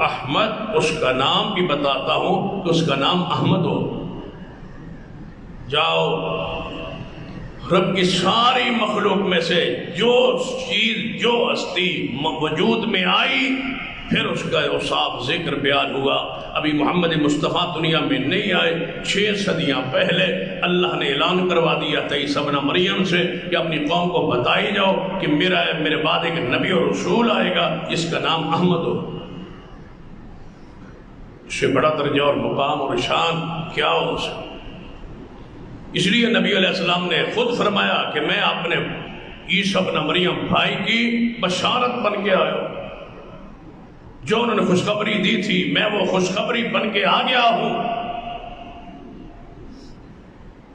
احمد، اس کا نام بھی بتاتا ہوں کہ اس کا نام احمد ہو. جاؤ رب کی ساری مخلوق میں سے جو چیز جو ہستی وجود میں آئی پھر اس کا اوصاف ذکر بیان ہوا۔ ابھی محمد مصطفیٰ دنیا میں نہیں آئے، 6 صدیاں پہلے اللہ نے اعلان کروا دیا تھا عیسیٰ ابن مریم سے کہ اپنی قوم کو بتائی جاؤ کہ میرے بعد ایک نبی اور رسول آئے گا جس کا نام احمد ہو۔ اس سے بڑا درجہ اور مقام اور شان کیا ہو سکتا؟ اس لیے نبی علیہ السلام نے خود فرمایا کہ میں اپنے عیسیٰ ابن مریم بھائی کی بشارت بن کے آیا ہوں، جو انہوں نے خوشخبری دی تھی میں وہ خوشخبری بن کے آ گیا ہوں۔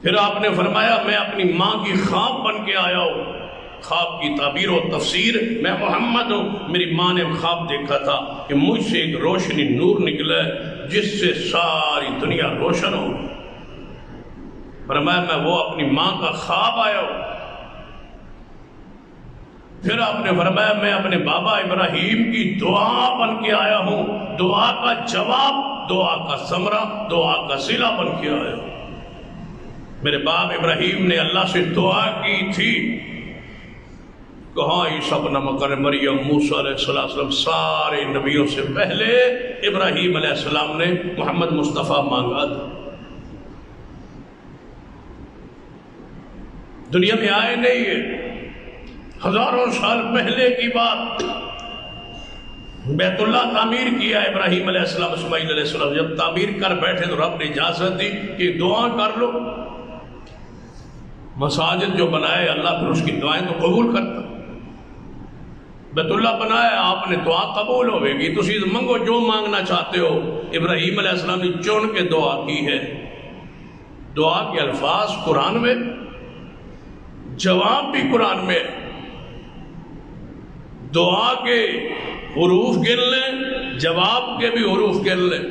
پھر آپ نے فرمایا میں اپنی ماں کی خواب بن کے آیا ہوں، خواب کی تعبیر و تفسیر میں محمد ہوں۔ میری ماں نے خواب دیکھا تھا کہ مجھ سے ایک روشنی نور نکلا ہے جس سے ساری دنیا روشن ہو۔ فرمایا میں وہ اپنی ماں کا خواب آیا ہوں۔ پھر آپ نے فرمایا میں اپنے بابا ابراہیم کی دعا بن کے آیا ہوں، دعا کا جواب، دعا کا ثمرہ، دعا کا صلہ بن کے آیا ہوں۔ میرے باپ ابراہیم نے اللہ سے دعا کی تھی، کہاں عیسیٰ ابن مریم، موسیٰ علیہ السلام، سارے نبیوں سے پہلے ابراہیم علیہ السلام نے محمد مصطفیٰ مانگا تھا۔ دنیا میں آئے نہیں ہے، ہزاروں سال پہلے کی بات۔ بیت اللہ تعمیر کیا ابراہیم علیہ السلام، اسماعیل علیہ السلام، جب تعمیر کر بیٹھے تو رب نے اجازت دی کہ دعا کر لو۔ مساجد جو بنائے اللہ پھر اس کی دعائیں تو قبول کرتا۔ بیت اللہ بنایا آپ نے دعا قبول ہوئے گی، تسی منگو جو مانگنا چاہتے ہو۔ ابراہیم علیہ السلام نے چن کے دعا کی ہے، دعا کے الفاظ قرآن میں، جواب بھی قرآن میں، دعا کے حروف گن لیں، جواب کے بھی حروف گن لیں،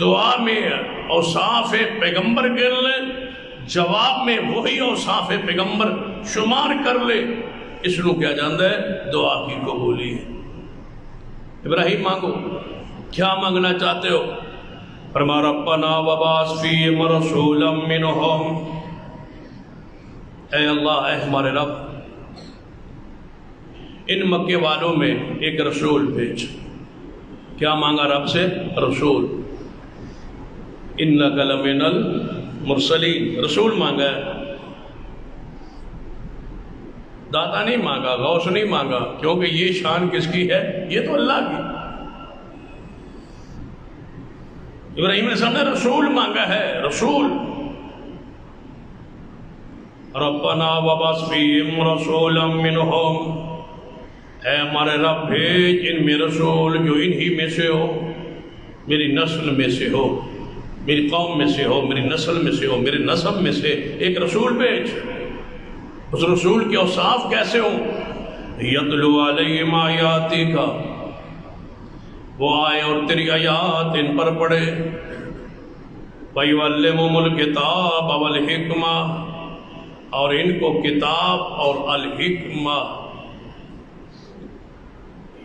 دعا میں اوصاف پیغمبر گن لیں، جواب میں وہی اوصاف پیغمبر شمار کر لے، اس لوگ کیا جانتا ہے دعا کی قبولی ہے۔ ابراہیم مانگو، کیا مانگنا چاہتے ہو؟ فرمایا ربنا وبعث فیہم رسولا منہم، اے اللہ، اے ہمارے رب، ان مکے والوں میں ایک رسول بھیج۔ کیا مانگا رب سے؟ رسول۔ انک لمن المرسلین، رسول مانگا ہے، داتا نہیں مانگا، غوث نہیں مانگا، کیونکہ یہ شان کس کی ہے؟ یہ تو اللہ کی۔ ابراہیم علیہ السلام نے رسول مانگا ہے، رسول۔ ربنا وبعث فیہم رسولا منہم، اے ہمارے رب بھیج ان میں رسول جو انہی میں سے ہو، میری نسل میں سے ہو، میری قوم میں سے ہو، میری نسل میں سے ہو، میرے نسب میں سے ایک رسول بھیج۔ اس رسول کے اوصاف کیسے ہوں؟ یتلو علیہم آیاتک، وہ آئے اور تیری آیات ان پر پڑھے، ویعلمہم الکتاب والحکمہ، اور ان کو کتاب اور الحکمہ،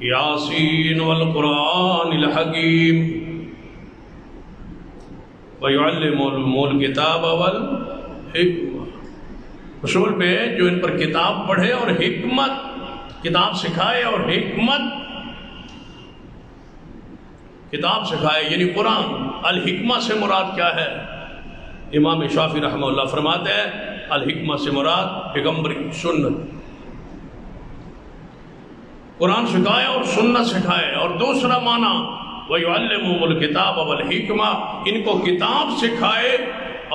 یاسین والقرآن الحکیم، ویعلمہم الکتاب والحکمہ، رسول پہ جو ان پر کتاب پڑھے اور حکمت، کتاب سکھائے اور حکمت، کتاب سکھائے یعنی قرآن۔ الحکمہ سے مراد کیا ہے؟ امام شافعی رحمہ اللہ فرماتے ہیں الحکمہ سے مراد پیغمبر کی سنت، قرآن سکھائے اور سنت سکھائے۔ اور دوسرا معنی وَيُعَلِّمُهُمُ الْكِتَابَ وَالْحِكْمَةَ، ان کو کتاب سکھائے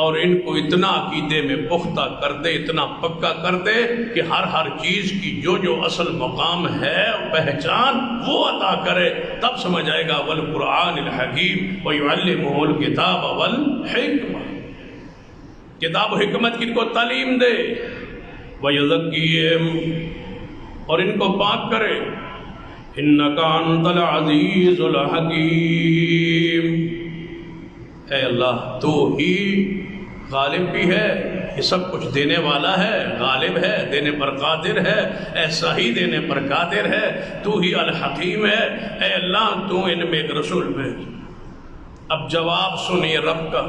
اور ان کو اتنا عقیدے میں پختہ کر دے، اتنا پکا کر دے کہ ہر چیز کی جو جو اصل مقام ہے پہچان وہ عطا کرے، تب سمجھ آئے گا وَالْقُرْآنِ الْحَكِيمِ وَيُعَلِّمُهُ الْكِتَابَ وَالْحِكْمَةَ، کتاب و حکمت کی ان کو تعلیم دے، وَيُزَكِّيهِمْ، اور ان کو پاک کرے، إِنَّكَ أَنْتَ الْعَزِيزُ الْحَكِيمُ، اے اللہ تو ہی غالب بھی ہے، یہ سب کچھ دینے والا ہے، غالب ہے، دینے پر قادر ہے، ایسا ہی دینے پر قادر ہے، تو ہی الحکیم ہے۔ اے اللہ تو ان میں ایک رسول بھیج۔ اب جواب سنیے رب کا،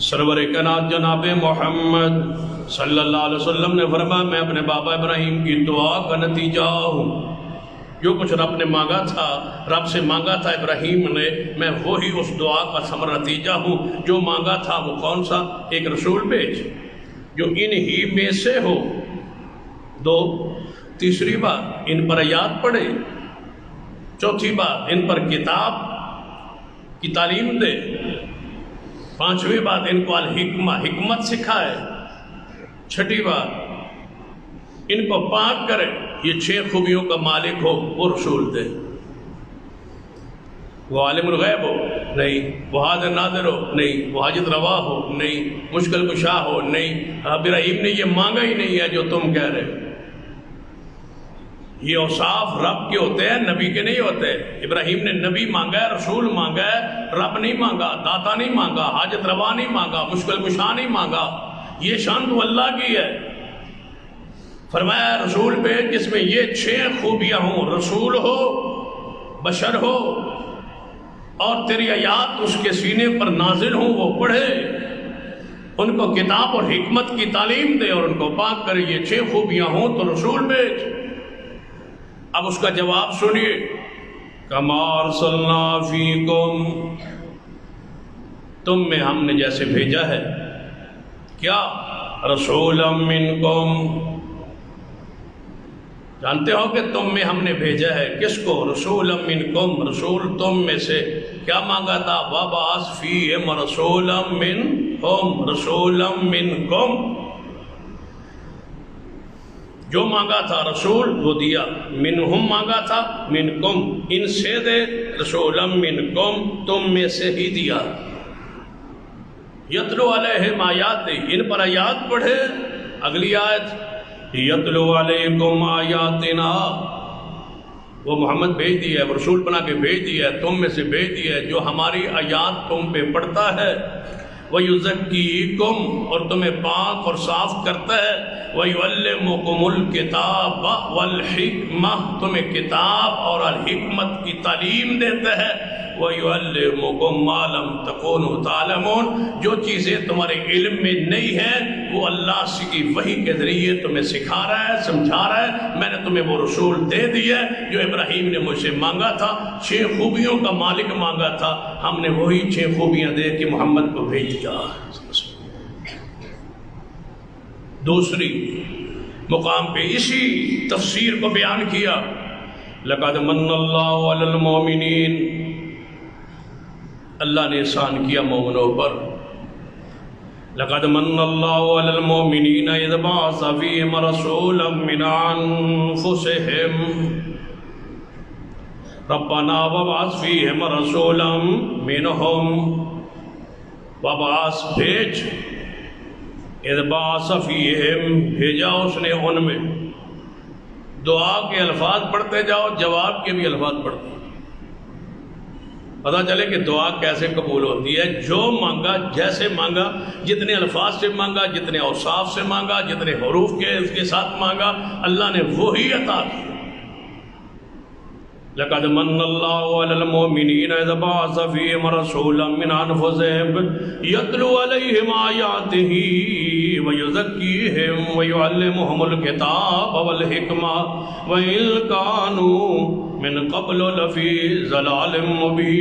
سرور کائنات جناب محمد صلی اللہ علیہ وسلم نے فرمایا میں اپنے بابا ابراہیم کی دعا کا نتیجہ ہوں۔ جو کچھ رب نے مانگا تھا، رب سے مانگا تھا ابراہیم نے، میں وہی اس دعا کا ثمر نتیجہ ہوں۔ جو مانگا تھا وہ کون سا؟ ایک رسول بھیج جو ان ہی میں سے ہو۔ دو، تیسری بات ان پر آیات پڑھے۔ چوتھی بات ان پر کتاب کی تعلیم دے۔ پانچویں بات ان کو الحکمہ حکمت سکھائے۔ چھٹی بات ان کو پاک کرے۔ یہ 6 خوبیوں کا مالک ہو وہ رسول دے۔ وہ عالم الغیب ہو نہیں، وہ حاضر ناظر ہو نہیں، وہ حاجت روا ہو نہیں، مشکل کشا ہو نہیں۔ ابراہیم نے یہ مانگا ہی نہیں ہے جو تم کہہ رہے ہو۔ یہ اوصاف رب کے ہوتے ہیں، نبی کے نہیں ہوتے۔ ابراہیم نے نبی مانگا ہے، رسول مانگا ہے، رب نہیں مانگا، داتا نہیں مانگا، حاجت روا نہیں مانگا، مشکل کشا نہیں مانگا۔ یہ شان تو اللہ کی ہے۔ فرمایا رسول بھیج جس میں یہ 6 خوبیاں ہوں، رسول ہو، بشر ہو، اور تیری آیات اس کے سینے پر نازل ہوں، وہ پڑھے، ان کو کتاب اور حکمت کی تعلیم دے اور ان کو پاک کرے۔ یہ 6 خوبیاں ہوں تو رسول بھیج۔ اب اس کا جواب سنیے، کما ارسلنا فیکم، تم میں ہم نے جیسے بھیجا ہے، کیا؟ رسولا منکم، جانتے ہو کہ تم میں ہم نے بھیجا ہے، کس کو؟ رسولا منکم، رسول تم میں سے۔ کیا مانگا تھا؟ وَبَعَثْ فِيهِمْ رَسُولًا مِّنْهُمْ، رسولا منکم، جو مانگا تھا رسول وہ دیا۔ منہم مانگا تھا، منکم ان سے دے، رسولا منکم تم میں سے ہی دیا۔ یتلو علیہم آیات، ان پر آیات پڑھے۔ اگلی آیت، یتلو علیکم آیاتنا، وہ محمد بھیج دیا ہے، رسول بنا کے بھیج دیا ہے، تم میں سے بھیج دیا ہے جو ہماری آیات تم پہ پڑھتا ہے۔ وَيُزَكِّيكُمْ، اور تمہیں پاک اور صاف کرتا ہے۔ وَيُعَلِّمُكُمُ الْكِتَابَ وَالْحِكْمَةَ، تمہیں کتاب اور الحکمت کی تعلیم دیتا ہے۔ وَيُعَلِّمُكُمْ مَا لَمْ تَكُونُوا تَعْلَمُونَ، جو چیزیں تمہارے علم میں نہیں ہیں وہ اللہ کی وحی کے ذریعے تمہیں سکھا رہا ہے، سمجھا رہا ہے۔ میں نے تمہیں وہ رسول دے دیا ہے جو ابراہیم نے مجھ سے مانگا تھا، 6 خوبیوں کا مالک مانگا تھا، ہم نے وہی 6 خوبیاں دے کے محمد کو بھیجا۔ دوسری مقام پہ اسی تفسیر کو بیان کیا، لقد من اللہ علی المؤمنین، اللہ نے احسان کیا مومنوں پر۔ لقد من اللہ علی المؤمنین اذ بعث فیہم رسولا من انفسہم ربنا وبعث فیہم رسولا منہم، وبعث بھیج، اذ بعث فیہم بھیجا اس نے ان میں۔ دعا کے الفاظ پڑھتے جاؤ، جواب کے بھی الفاظ پڑھتے جاؤ، پتہ چلے کہ دعا کیسے قبول ہوتی ہے۔ جو مانگا، جیسے مانگا، جتنے الفاظ سے مانگا، جتنے اوصاف سے مانگا، جتنے حروف کے اس کے ساتھ مانگا، اللہ نے وہی عطا کیا۔ لقد من اللہ علی المؤمنین اذ بعث فیہم رسولا من انفسہم یتلو علیہم آیاتہ ویزکیہم ویعلمہم الکتاب والحکمہ وإن کانوا من قبل لفی ضلال مبین۔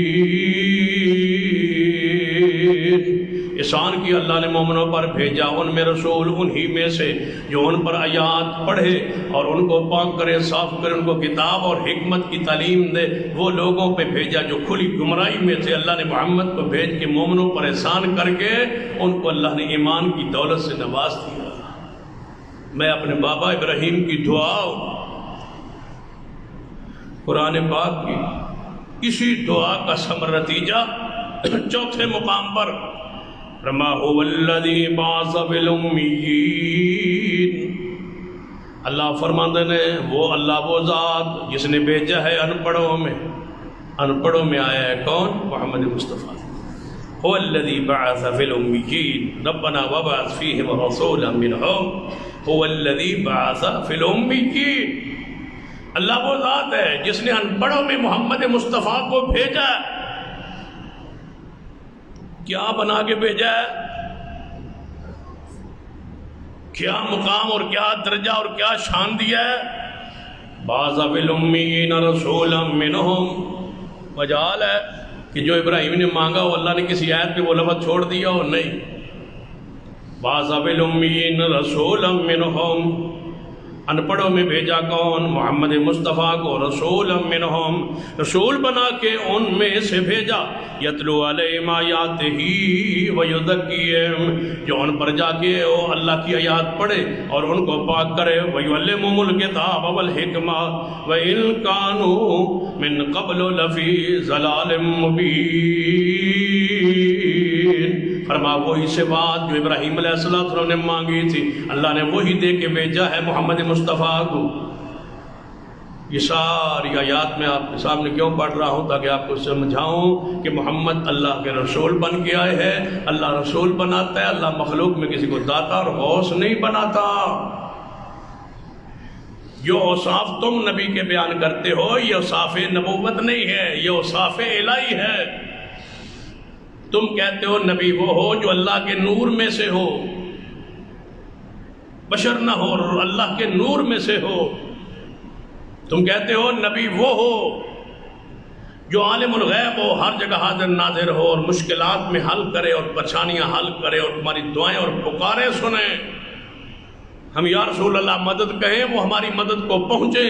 احسان کی اللہ نے مومنوں پر بھیجا ان میں رسول، انہی میں سے جو ان پر آیات پڑھے اور ان کو پاک کرے، صاف کرے، ان کو کتاب اور حکمت کی تعلیم دے۔ وہ لوگوں پہ بھیجا جو کھلی گمراہی میں تھے، اللہ نے محمد کو بھیج کے مومنوں پر احسان کر کے ان کو اللہ نے ایمان کی دولت سے نواز دیا۔ میں اپنے بابا ابراہیم کی دعا قرآن پاک کی اسی دعا کا ثمر نتیجہ چوتھے مقام پر رما هو الذی بعث فی الامیین، اللہ فرماندے نے وہ اللہ وہ ذات جس نے بھیجا ہے ان پڑھوں میں۔ ان پڑھوں میں آیا ہے کون؟ محمد مصطفیٰ۔ هو الذی بعث فی الامیین ربنا وبعث فیہم رسولا منہم هو الذی بعث فی الامیین، اللہ وہ ذات ہے جس نے ان پڑھوں میں محمد مصطفیٰ کو بھیجا۔ کیا بنا کے بھیجا ہے؟ کیا مقام اور کیا درجہ اور کیا شان دیا ہے. بعث فی الامیین رسولا منہم، مجال ہے کہ جو ابراہیم نے مانگا وہ اللہ نے کسی آیت پہ وہ لفظ چھوڑ دیا ہو، نہیں. بعث فی الامیین رسولا منہم، ان پڑھوں میں بھیجا کون؟ محمد مصطفیٰ کو. رسولا منہم، رسول بنا کے ان میں سے بھیجا. یتلو علیہم آیاتہ ویزکیہم، جو ان پر جا کے وہ اللہ کی آیات پڑھے اور ان کو پاک کرے. ویعلمہم الکتاب والحکمہ وإن کانوا من قبل لفی ضلال مبین. فرما وہی سے بات جو ابراہیم علیہ السلام نے مانگی تھی اللہ نے وہی دے کے بھیجا ہے محمد مصطفیٰ کو. یہ ساری آیات میں آپ کے سامنے کیوں پڑھ رہا ہوں؟ تاکہ آپ کو سمجھاؤں کہ محمد اللہ کے رسول بن کے آئے ہیں. اللہ رسول بناتا ہے، اللہ مخلوق میں کسی کو داتا اور غوث نہیں بناتا. جو اوصاف تم نبی کے بیان کرتے ہو یہ اوصاف نبوت نہیں ہے، یہ اوصاف الہی ہے. تم کہتے ہو نبی وہ ہو جو اللہ کے نور میں سے ہو، بشر نہ ہو اور اللہ کے نور میں سے ہو. تم کہتے ہو نبی وہ ہو جو عالم الغیب ہو، ہر جگہ حاضر ناظر ہو اور مشکلات میں حل کرے اور پریشانیاں حل کرے اور تمہاری دعائیں اور پکاریں سنیں. ہم یا رسول اللہ مدد کہیں وہ ہماری مدد کو پہنچے.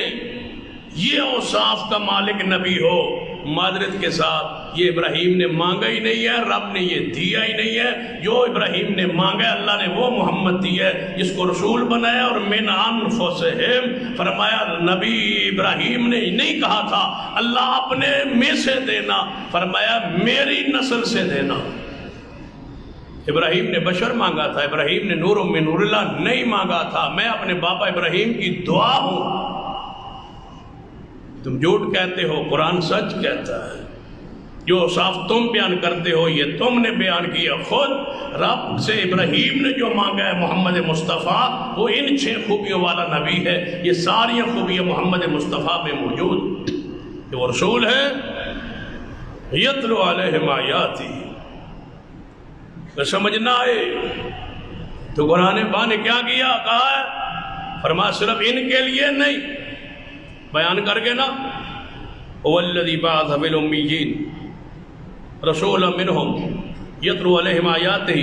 یہ اوصاف کا مالک نبی ہو. معذرت کے ساتھ یہ ابراہیم نے مانگا ہی نہیں ہے، رب نے یہ دیا ہی نہیں ہے. جو ابراہیم نے مانگا اللہ نے وہ محمد دی ہے جس کو رسول بنایا. اور من انفسہم، فرمایا نبی ابراہیم نے نہیں کہا تھا اللہ اپنے میں سے دینا، فرمایا میری نسل سے دینا. ابراہیم نے بشر مانگا تھا، ابراہیم نے نور من نور اللہ نہیں مانگا تھا. میں اپنے باپا ابراہیم کی دعا ہوں. تم جھوٹ کہتے ہو، قرآن سچ کہتا ہے. جو اوصاف تم بیان کرتے ہو یہ تم نے بیان کیا. خود رب سے ابراہیم نے جو مانگا ہے محمد مصطفیٰ وہ ان 6 خوبیوں والا نبی ہے. یہ ساری خوبیاں محمد مصطفیٰ میں موجود. کہ وہ رسول ہے. یتلو علیہم آیاتہ، سمجھنا ہے تو قرآن پاک نے کیا کیا؟ کہا ہے فرما صرف ان کے لیے نہیں، بیان کر کے نا والذی بعث فی الامیین رسولا منہم یتلو علیہم آیاتہ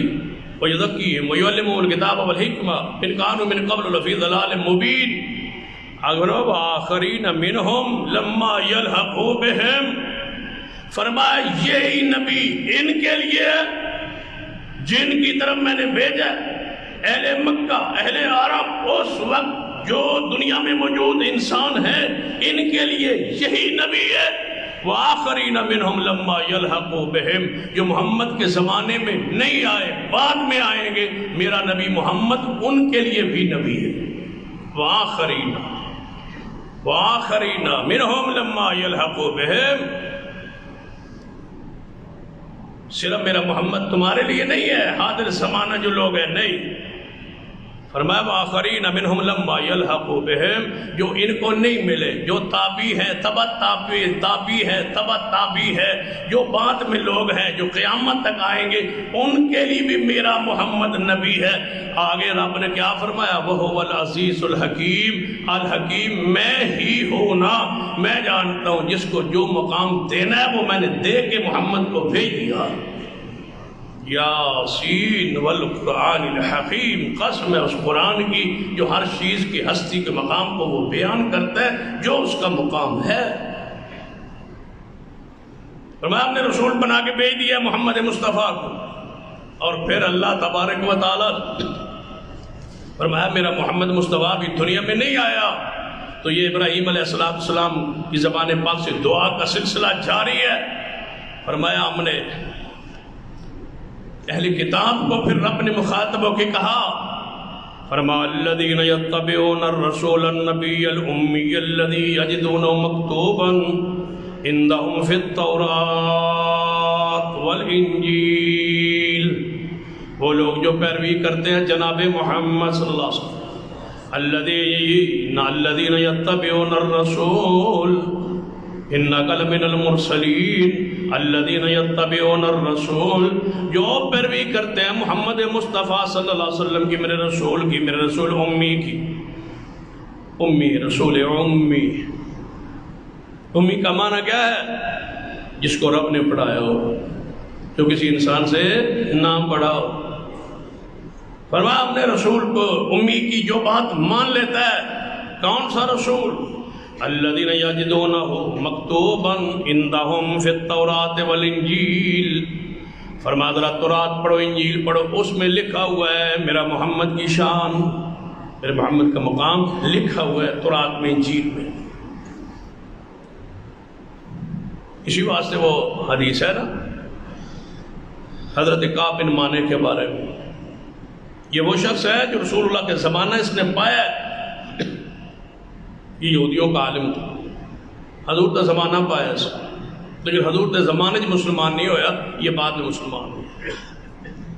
ویزکیہم ویعلمہم الکتاب والحکمہ ان کانوا من قبل لفی ضلال مبین. وآخرین منہم لما یلحقوا بہم، فرمایا یہی نبی ان کے لیے جن کی طرف میں نے بھیجا. اہل مکہ، اہل عرب، اس وقت جو دنیا میں موجود انسان ہیں ان کے لیے یہی نبی ہے. وآخرین منہم لما یلحقوا بہم، جو محمد کے زمانے میں نہیں آئے بعد میں آئیں گے. میرا نبی محمد ان کے لیے بھی نبی ہے. وآخرین منہم لما یلحقوا بہم، صرف میرا محمد تمہارے لیے نہیں ہے، حاضر زمانہ جو لوگ ہیں نہیں. فرمایا وآخرین منہم لما یلحقوا بہم، جو ان کو نہیں ملے، جو تابی ہے، تبع تابی ہے، تبع تابی ہے، جو بعد میں لوگ ہیں جو قیامت تک آئیں گے ان کے لیے بھی میرا محمد نبی ہے. آگے رب نے کیا فرمایا؟ وَهُوَ الْعَزِيزُ الْحَكِيمُ، الحکیم میں ہی ہوں نا. میں جانتا ہوں جس کو جو مقام دینا ہے وہ میں نے دے کے محمد کو بھیج دیا. یاسین والقرآن الحکیم، قسم ہے اس قرآن کی جو ہر چیز کی ہستی کے مقام کو وہ بیان کرتا ہے جو اس کا مقام ہے. فرمایا ہم نے رسول بنا کے بھیج دیا محمد مصطفیٰ کو. اور پھر اللہ تبارک و تعالی فرمایا میرا محمد مصطفیٰ بھی دنیا میں نہیں آیا. تو یہ ابراہیم علیہ السلام کی زبان پاک سے دعا کا سلسلہ جاری ہے. فرمایا ہم نے اہل کتاب کو پھر رب نے مخاطب ہو کے کہا، فرمایا الذین یتبعون الرسول النبی الامی الذی یجدونہ مکتوبا عندہم فی التوراۃ والانجیل، وہ لوگ جو پیروی کرتے ہیں جناب محمد صلی اللہ علیہ وسلم. الذین یتبعون الرسول انک لمن المرسلین، الذین یتبعون الرسول، جو پیروی کرتے ہیں محمد مصطفیٰ صلی اللہ علیہ وسلم کی، میرے رسول کی، میرے رسول امی کی. امی، رسول امی. امی کا معنی کیا ہے؟ جس کو رب نے پڑھایا ہو، جو کسی انسان سے نام پڑھا ہو. فرمایا اپنے رسول کو امی کی جو بات مان لیتا ہے. کون سا رسول؟ الذین یجدونہ مکتوبا عندہم فی التوراۃ والانجیل. فرمایا ذرا تورات پڑھو، انجیل پڑھو، اس میں لکھا ہوا ہے میرا محمد کی شان، میرے محمد کا مقام لکھا ہوا ہے تورات میں، انجیل میں. اسی واسطے وہ حدیث ہے نا حضرت کعب بن مالک کے بارے میں. یہ وہ شخص ہے جو رسول اللہ کے زمانہ اس نے پایا ہے. یہ یہودیوں کا عالم تھا، حضور کا زمانہ پایا اس، لیکن حضور کے زمانے جو مسلمان نہیں ہویا، یہ بعد میں مسلمان ہوا.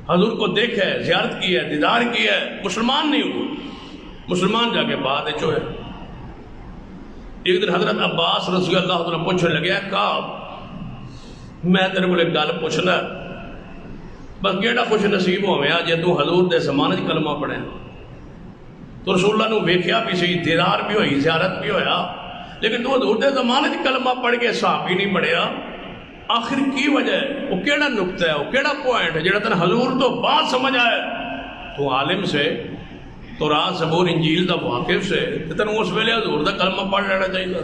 حضور کو دیکھا ہے، زیارت کی ہے، دیدار کی ہے، مسلمان نہیں ہوا. مسلمان جا کے بعد جو ہے. ایک دن حضرت عباس رضی اللہ عنہ پوچھنے لگے، کعب میں تیرے کو ایک گل پوچھنا، بس کیڑا خوش نصیب ہویا جے تو حضور دے زمانے کلمہ پڑھے. تو رسول اللہ نے ویکھیا بھی سی، دیدار بھی ہوئی، زیارت بھی ہویا، لیکن تو حضور دے زمانے کلمہ پڑھ کے صحابی نہیں پڑھیا. آخر کی وجہ ہے؟ وہ کیڑا نقطہ ہے، وہ کیڑا پوائنٹ ہے جڑا تن حضور تو بات سمجھ آئے؟ تو عالم سے، تورات زبور انجیل دا واقف سے تن اس ویلے حضور دا کلمہ پڑھ لینا چاہیے.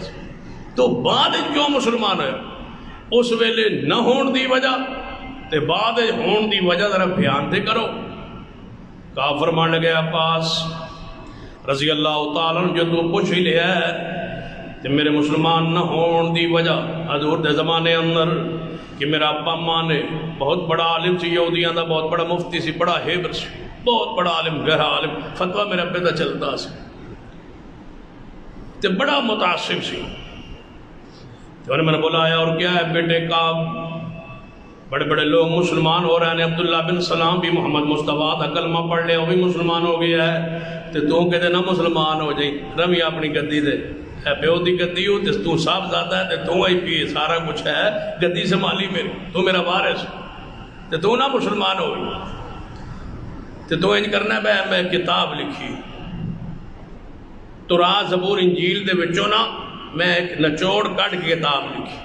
تو بعد کیوں مسلمان ہے؟ اس ویلے نہ ہون دی وجہ تے بعد ہون دی وجہ ذرا بیان تے کرو. کہا فرمان لگے عباس رضی اللہ تعالیٰ جو تو پوچھ ہی لیا ہے تے میرے مسلمان نہ ہون دی وجہ حضور دے زمانے اندر کہ میرا ابا ماں نے بہت بڑا عالم سی، یہودیاں دا بہت بڑا مفتی سی، بڑا ہیبر سی، بہت بڑا عالم، گہرا عالم، فتویٰ میرے ابے دا چلتا سی تے بڑا متعصب سی. انہوں نے میں نے بلایا، اور کیا ہے بیٹے کعب، بڑے بڑے لوگ مسلمان ہو رہے ہیں. عبداللہ بن سلام بھی محمد مصطفیٰ کا کلمہ پڑھ لے، وہ بھی مسلمان ہو گیا ہے. تو کہتے نہ مسلمان ہو جائی، روی اپنی گدی دے، اے پیو دی گدی ہو تو صاحب زیادہ ہے، تو ہی پی سارا کچھ ہے، گدی سنبھالی میری، تو میرا وارث، تو نہ مسلمان ہوئی. تو انج کرنا ہے، میں کتاب لکھی تورات زبور انجیل دے وچوں نا، میں ایک نچوڑ کٹ کے کتاب لکھی.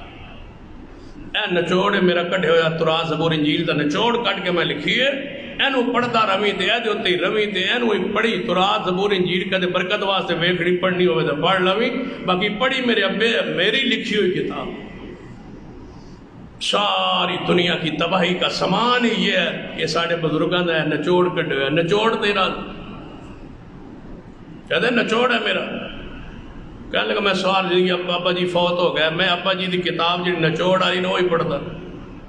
اے نچوڑ ہے میرا کٹے ہوا تورات زبور انجیل دا نچوڑ کٹ کے میں لکھی ہے. اینو پڑھتا روی تے اے ہوتے ہی روی تے اینو ہی پڑھی تورات زبور انجیل کا دے برکت واسطے ویکھڑی پڑھنی ہوئے تو پڑھ لوی، باقی پڑھی میرے ابے میری لکھی ہوئی کتاب. ساری دنیا کی تباہی کا سامان ہی یہ ہے، یہ سارے بزرگاں دا ہے نچوڑ کٹے ہوئے. نچوڑ تیرا کہتے نچوڑ ہے میرا. کہنے لگا میں سوال جی ابا جی فوت ہو گیا، میں ابا جی دی کتاب جی نچوڑ آئی نہ وہی پڑھتا،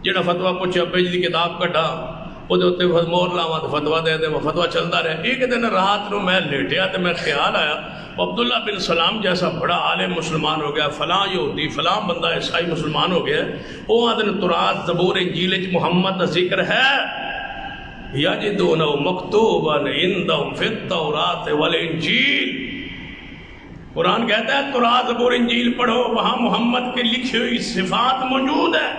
جہاں فتویٰ پوچھے ابے جی دی کتاب کٹا وہ مور لاواں تو فتویٰ دے دے، وہ فتویٰ چلتا رہے. ایک دن رات نو میں لیٹیا تو میں خیال آیا عبداللہ بن سلام جیسا بڑا عالم مسلمان ہو گیا، فلاں یہودی فلاں بندہ عیسائی مسلمان ہو گیا، وہ آدن تورات زبور انجیل محمد کا ذکر ہے، یجدونہ مکتوبا عندہم فی التوراۃ والانجیل. قرآن کہتا ہے تورات زبور انجیل پڑھو، وہاں محمد کے لکھی ہوئی صفات موجود ہے.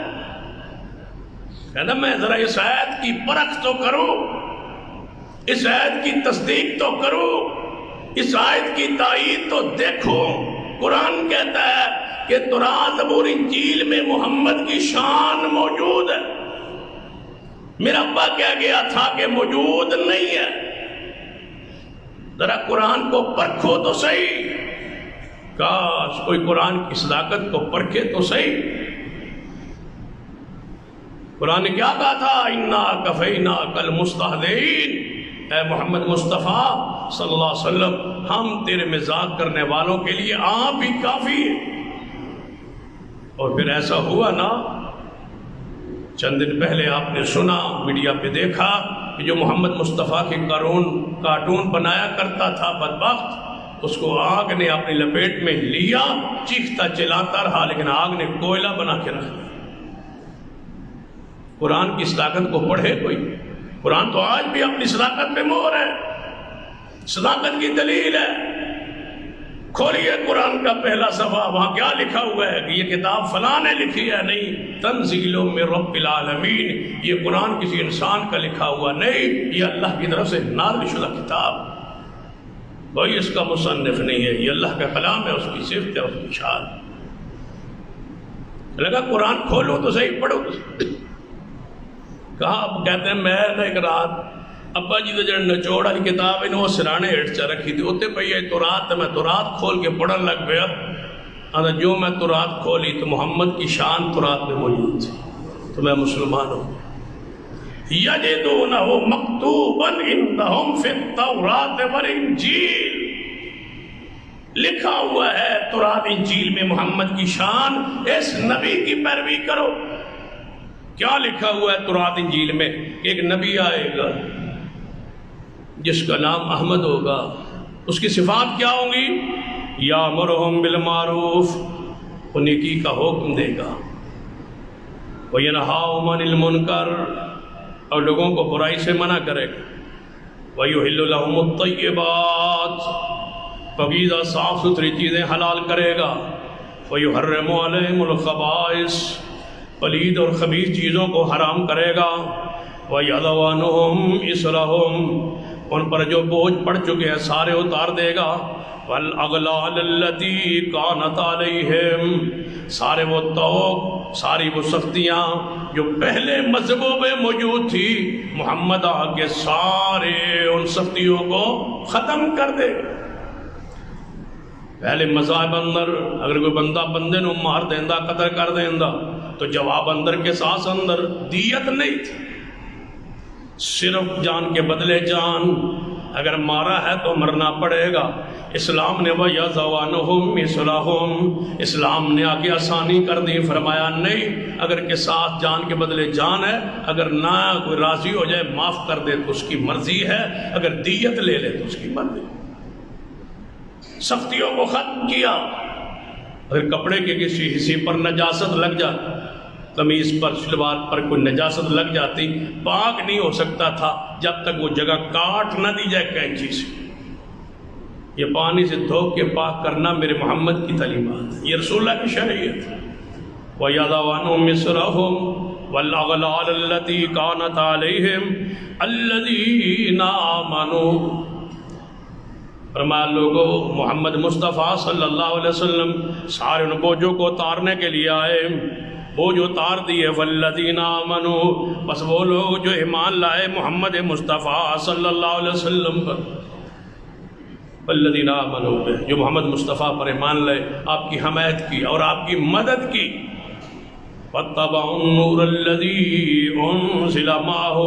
کہتا میں ذرا اس آیت کی پرکھ تو کروں، اس آیت کی تصدیق تو کروں، اس آیت کی تائید تو دیکھو. قرآن کہتا ہے کہ تورات زبور انجیل میں محمد کی شان موجود ہے. میرا ابا کہہ گیا تھا کہ موجود نہیں ہے. ذرا قرآن کو پرکھو تو صحیح. کاش کوئی قرآن کی صداقت کو پرکھے تو صحیح. قرآن نے کیا کہا تھا؟ اِنَّا كَفَيْنَاكَ الْمُسْتَهْزِئِينَ، اے محمد مصطفیٰ صلی اللہ علیہ وسلم ہم تیرے مذاق کرنے والوں کے لیے آپ ہی کافی ہیں. اور پھر ایسا ہوا نا، چند دن پہلے آپ نے سنا، میڈیا پہ دیکھا کہ جو محمد مصطفیٰ کی کارٹون بنایا کرتا تھا بدبخت، اس کو آگ نے اپنی لپیٹ میں لیا، چیختا چلاتا رہا، لیکن آگ نے کوئلہ بنا کے رکھ دیا. قرآن کی صداقت کو پڑھے کوئی؟ قرآن تو آج بھی اپنی صداقت پہ مہر ہے، صداقت کی دلیل ہے. کھولیے قرآن کا پہلا صفحہ، وہاں کیا لکھا ہوا ہے کہ یہ کتاب فلاں نے لکھی ہے؟ نہیں، تنزیل من رب العالمین، یہ قرآن کسی انسان کا لکھا ہوا نہیں، یہ اللہ کی طرف سے نازل شدہ کتاب، کوئی اس کا مصنف نہیں ہے، یہ اللہ کا کلام ہے، اس کی صفت ہے، اس کی شان۔ لگا قرآن کھولو تو صحیح، پڑھو تو صحیح۔ کہا اب کہتے ہیں میں ایک رات ابا جی تو جڑ نچوڑ والی کتاب ہے وہ سرانے ہیٹ چ رکھی تھی، اتنے پی ہے تورات، میں تورات کھول کے پڑھن لگ پیا، جو میں تورات کھولی تو محمد کی شان تورات میں موجود تھی، تو میں مسلمان ہوں۔ یجدونہ مکتوبا عندہم فی التوراۃ والانجیل، لکھا ہوا ہے تورات انجیل میں محمد کی شان، اس نبی کی پیروی کرو۔ کیا لکھا ہوا ہے تورات انجیل میں؟ ایک نبی آئے گا جس کا نام احمد ہوگا، اس کی صفات کیا ہوں گی؟ یامرہم بالمعروف، وہ نیکی کا حکم دے گا، وینہاہم عن المنکر، اور لوگوں کو برائی سے منع کرے گا، ویحل لہم الطیبات، پاکیزہ صاف ستھری چیزیں حلال کرے گا، ویحرم علیہم الخبائث، پلید اور خبیث چیزوں کو حرام کرے گا، وَيَضَعُ عَنْهُمْ إِصْرَهُمْ، ان پر جو بوجھ پڑ چکے ہیں سارے اتار دے گا، وَالْأَغْلَالَ الَّتِي كَانَتْ عَلَيْهِمْ، سارے وہ توق، ساری وہ سختیاں جو پہلے مذہبوں میں موجود تھی، محمد آ کے سارے ان سختیوں کو ختم کر دے گا۔ پہلے مذہب اندر اگر کوئی بندہ بندے نو مار دیندہ، قتل کر دیندہ، تو جواب اندر کے ساس اندر دیت نہیں تھی، صرف جان کے بدلے جان، اگر مارا ہے تو مرنا پڑے گا۔ اسلام نے وَيَضَعُ عَنْهُمْ إِصْرَهُمْ، اسلام نے آگے آسانی کر دی، فرمایا نہیں اگر کے ساتھ جان کے بدلے جان ہے، اگر نہ کوئی راضی ہو جائے معاف کر دے تو اس کی مرضی ہے، اگر دیت لے لے تو اس کی مرضی۔ سختیوں کو ختم کیا۔ اگر کپڑے کے کسی حصے پر نجاست لگ جاتی، قمیض پر شلوار پر کوئی نجاست لگ جاتی، پاک نہیں ہو سکتا تھا جب تک وہ جگہ کاٹ نہ دی جائے کینچی سے۔ یہ پانی سے دھو کے پاک کرنا میرے محمد کی تعلیمات، یہ رسول اللہ کی شریعت۔ وَيَضَعُ عَنْهُمْ إِصْرَهُمْ وَالْأَغْلَالَ الَّتِي كَانَتْ عَلَيْهِمْ الَّذِينَ آمَنُوا، فرمایا لوگوں محمد مصطفیٰ صلی اللہ علیہ وسلم سارے ان بوجھوں کو اتارنے کے لیے آئے، بوجھ اتار دیے، والذین آمنوا، بس وہ لوگ جو ایمان لائے محمد مصطفیٰ صلی اللہ علیہ وسلم پر، والذین آمنوا، جو محمد مصطفیٰ پر ایمان لائے، آپ کی حمایت کی اور آپ کی مدد کی، واتبعوا النور الذی انزل معہ،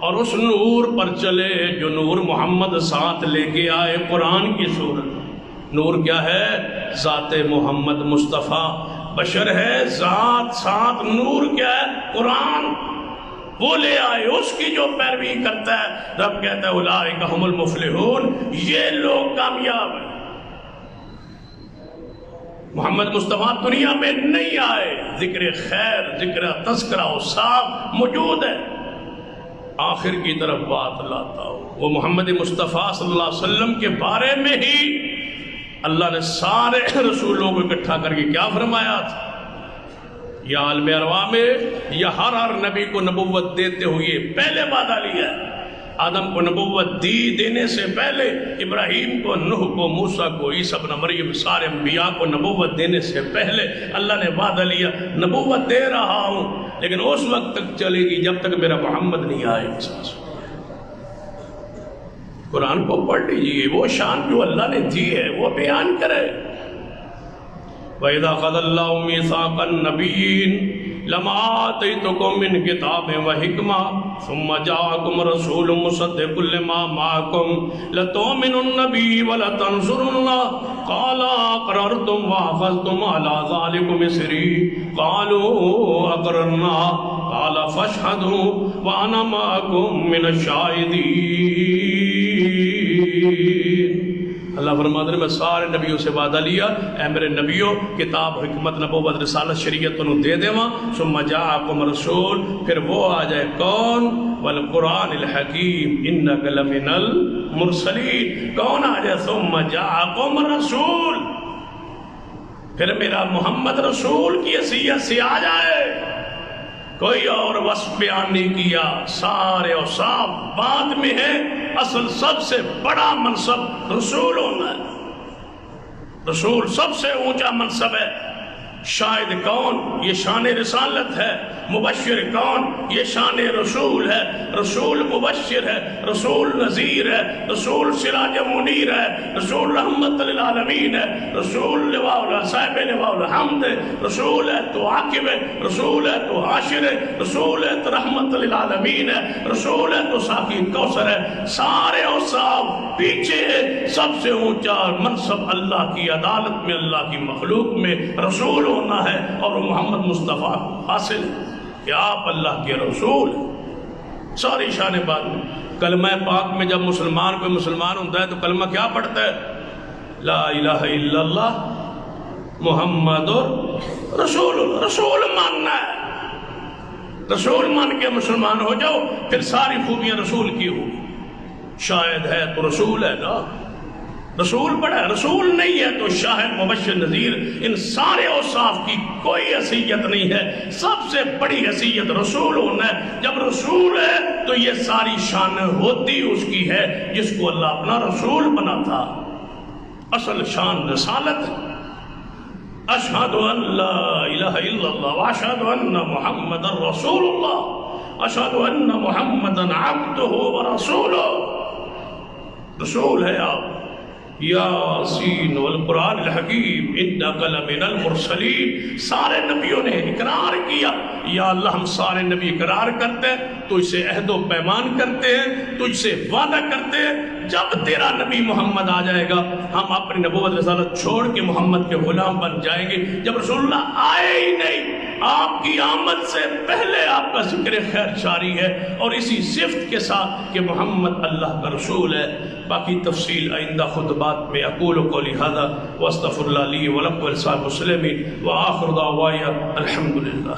اور اس نور پر چلے جو نور محمد ساتھ لے کے آئے قرآن کی صورت۔ نور کیا ہے؟ ذات محمد مصطفیٰ، بشر ہے ذات، ساتھ نور کیا ہے؟ قرآن، وہ لے آئے، اس کی جو پیروی کرتا ہے رب کہتا ہے اولئک ھم المفلحون، یہ لوگ کامیاب ہیں۔ محمد مصطفیٰ دنیا میں نہیں آئے، ذکر خیر، ذکر تذکرہ و صاف موجود ہے۔ آخر کی طرف بات لاتا ہوں، وہ محمد مصطفیٰ صلی اللہ علیہ وسلم کے بارے میں ہی اللہ نے سارے رسولوں کو اکٹھا کر کے کیا فرمایا تھا؟ یا عالم ارواح میں یا ہر نبی کو نبوت دیتے ہوئے پہلے وعدہ لیا ہے۔ آدم کو نبوت دینے سے پہلے، ابراہیم کو، نوح کو، موسیٰ کو، عیسیٰ ابن مریم، سارے انبیاء کو نبوت دینے سے پہلے اللہ نے وعدہ لیا نبوت دے رہا ہوں، لیکن اس وقت تک چلے گی جب تک میرا محمد نہیں آئے۔ قرآن کو پڑھ لیجئے، وہ شان جو اللہ نے دی ہے وہ بیان کرے۔ وَإِذَا أَخَذَ اللَّهُ مِيثَاقَ النَّبِيِّينَ لَمَا آتَيْتُكُم مِّن كِتَابٍ وَحِكْمَةٍ ثُمَّ جَاءَكُمْ رَسُولٌ مُّصَدِّقٌ لِّمَا مَعَكُمْ لَتُؤْمِنُنَّ بِهِ وَلَتَنصُرُنَّهُ قَالَ أَقْرَرْتُمْ وَأَخَذْتُمْ عَلَىٰ ذَٰلِكُمْ إِصْرِي قَالُوا أَقْرَرْنَا قَالَ فَاشْهَدُوا وَأَنَا مَعَكُمْ مِنَ الشَّاهِدِينَ۔ اللہ فرماتے ہیں میں سارے نبیوں سے وعدہ لیا، اے میرے نبیوں کتاب حکمت نبوت رسالت شریعت انہوں دے دیواں، ثم جاءکم رسول، پھر وہ آ جائے کون؟ والقرآن الحکیم انک لمن المرسلین، کون آ جائے؟ ثم جاءکم رسول، پھر میرا محمد رسول کی حیثیت سے آ جائے، کوئی اور وصف بیان نہیں کیا، سارے اوصاف بعد میں ہے، اصل سب سے بڑا منصب رسول ہونا ہے، رسول سب سے اونچا منصب ہے۔ شاہد کون؟ یہ شان رسالت ہے۔ مبشر کون؟ یہ شان رسول ہے۔ رسول مبشر ہے، رسول نذیر ہے، رسول سراج منیر ہے، رسول رحمت للعالمین ہے، رسول صاحب لواء الحمد ہے، رسول ہے تو عاقب ہے، رسول ہے تو حاشر ہے، رسول ہے تو رحمت للعالمین ہے، رسول ہے تو ساقی کوثر ہے۔ سارے اوصاف پیچھے ہے، سب سے اونچا منصب اللہ کی عدالت میں، اللہ کی مخلوق میں رسول ہونا ہے، اور محمد مصطفیٰ حاصل ہے کہ آپ اللہ کے رسول ہیں۔ ساری شان بات میں کلمہ پاک میں جب مسلمان کوئی مسلمان ہوتا ہے تو کلمہ کیا پڑھتا ہے؟ لا الہ الا اللہ محمد رسول اللہ۔ رسول ماننا ہے، رسول مان کے مسلمان ہو جاؤ، پھر ساری خوبیاں رسول کی ہوگی۔ شاہد ہے تو رسول ہے نا، رسول بڑا ہے، رسول نہیں ہے تو شاہد مبشر نذیر، ان سارے اوصاف کی کوئی حیثیت نہیں ہے، سب سے بڑی حیثیت رسول ہونا ہے۔ جب رسول ہے تو یہ ساری شان ہوتی اس کی ہے جس کو اللہ اپنا رسول بنا تھا۔ اصل شان رسالت ہے۔ اشہد ان لا الہ الا اللہ واشہد ان محمد رسول اللہ، اشہد ان محمد عبدہ ورسولہ۔ رسول ہے آپ۔ یاسین والقرآن الحکیم انک لمن المرسلین، سارے نبیوں نے اقرار کیا، یا اللہ ہم سارے نبی اقرار کرتے ہیں، تجھ سے عہد و پیمان کرتے ہیں، تجھ سے وعدہ کرتے ہیں، جب تیرا نبی محمد آ جائے گا ہم اپنی نبوت رسالت چھوڑ کے محمد کے غلام بن جائیں گے۔ جب رسول اللہ آئے ہی نہیں، آپ کی آمد سے پہلے آپ کا ذکر خیر جاری ہے، اور اسی صفت کے ساتھ کہ محمد اللہ کا رسول ہے۔ باقی تفصیل آئندہ خطبات میں۔ اقول قولی ھذا واستغفر اللہ لی ولکم ولسائر المسلمین، وآخر دعوایا الحمدللہ۔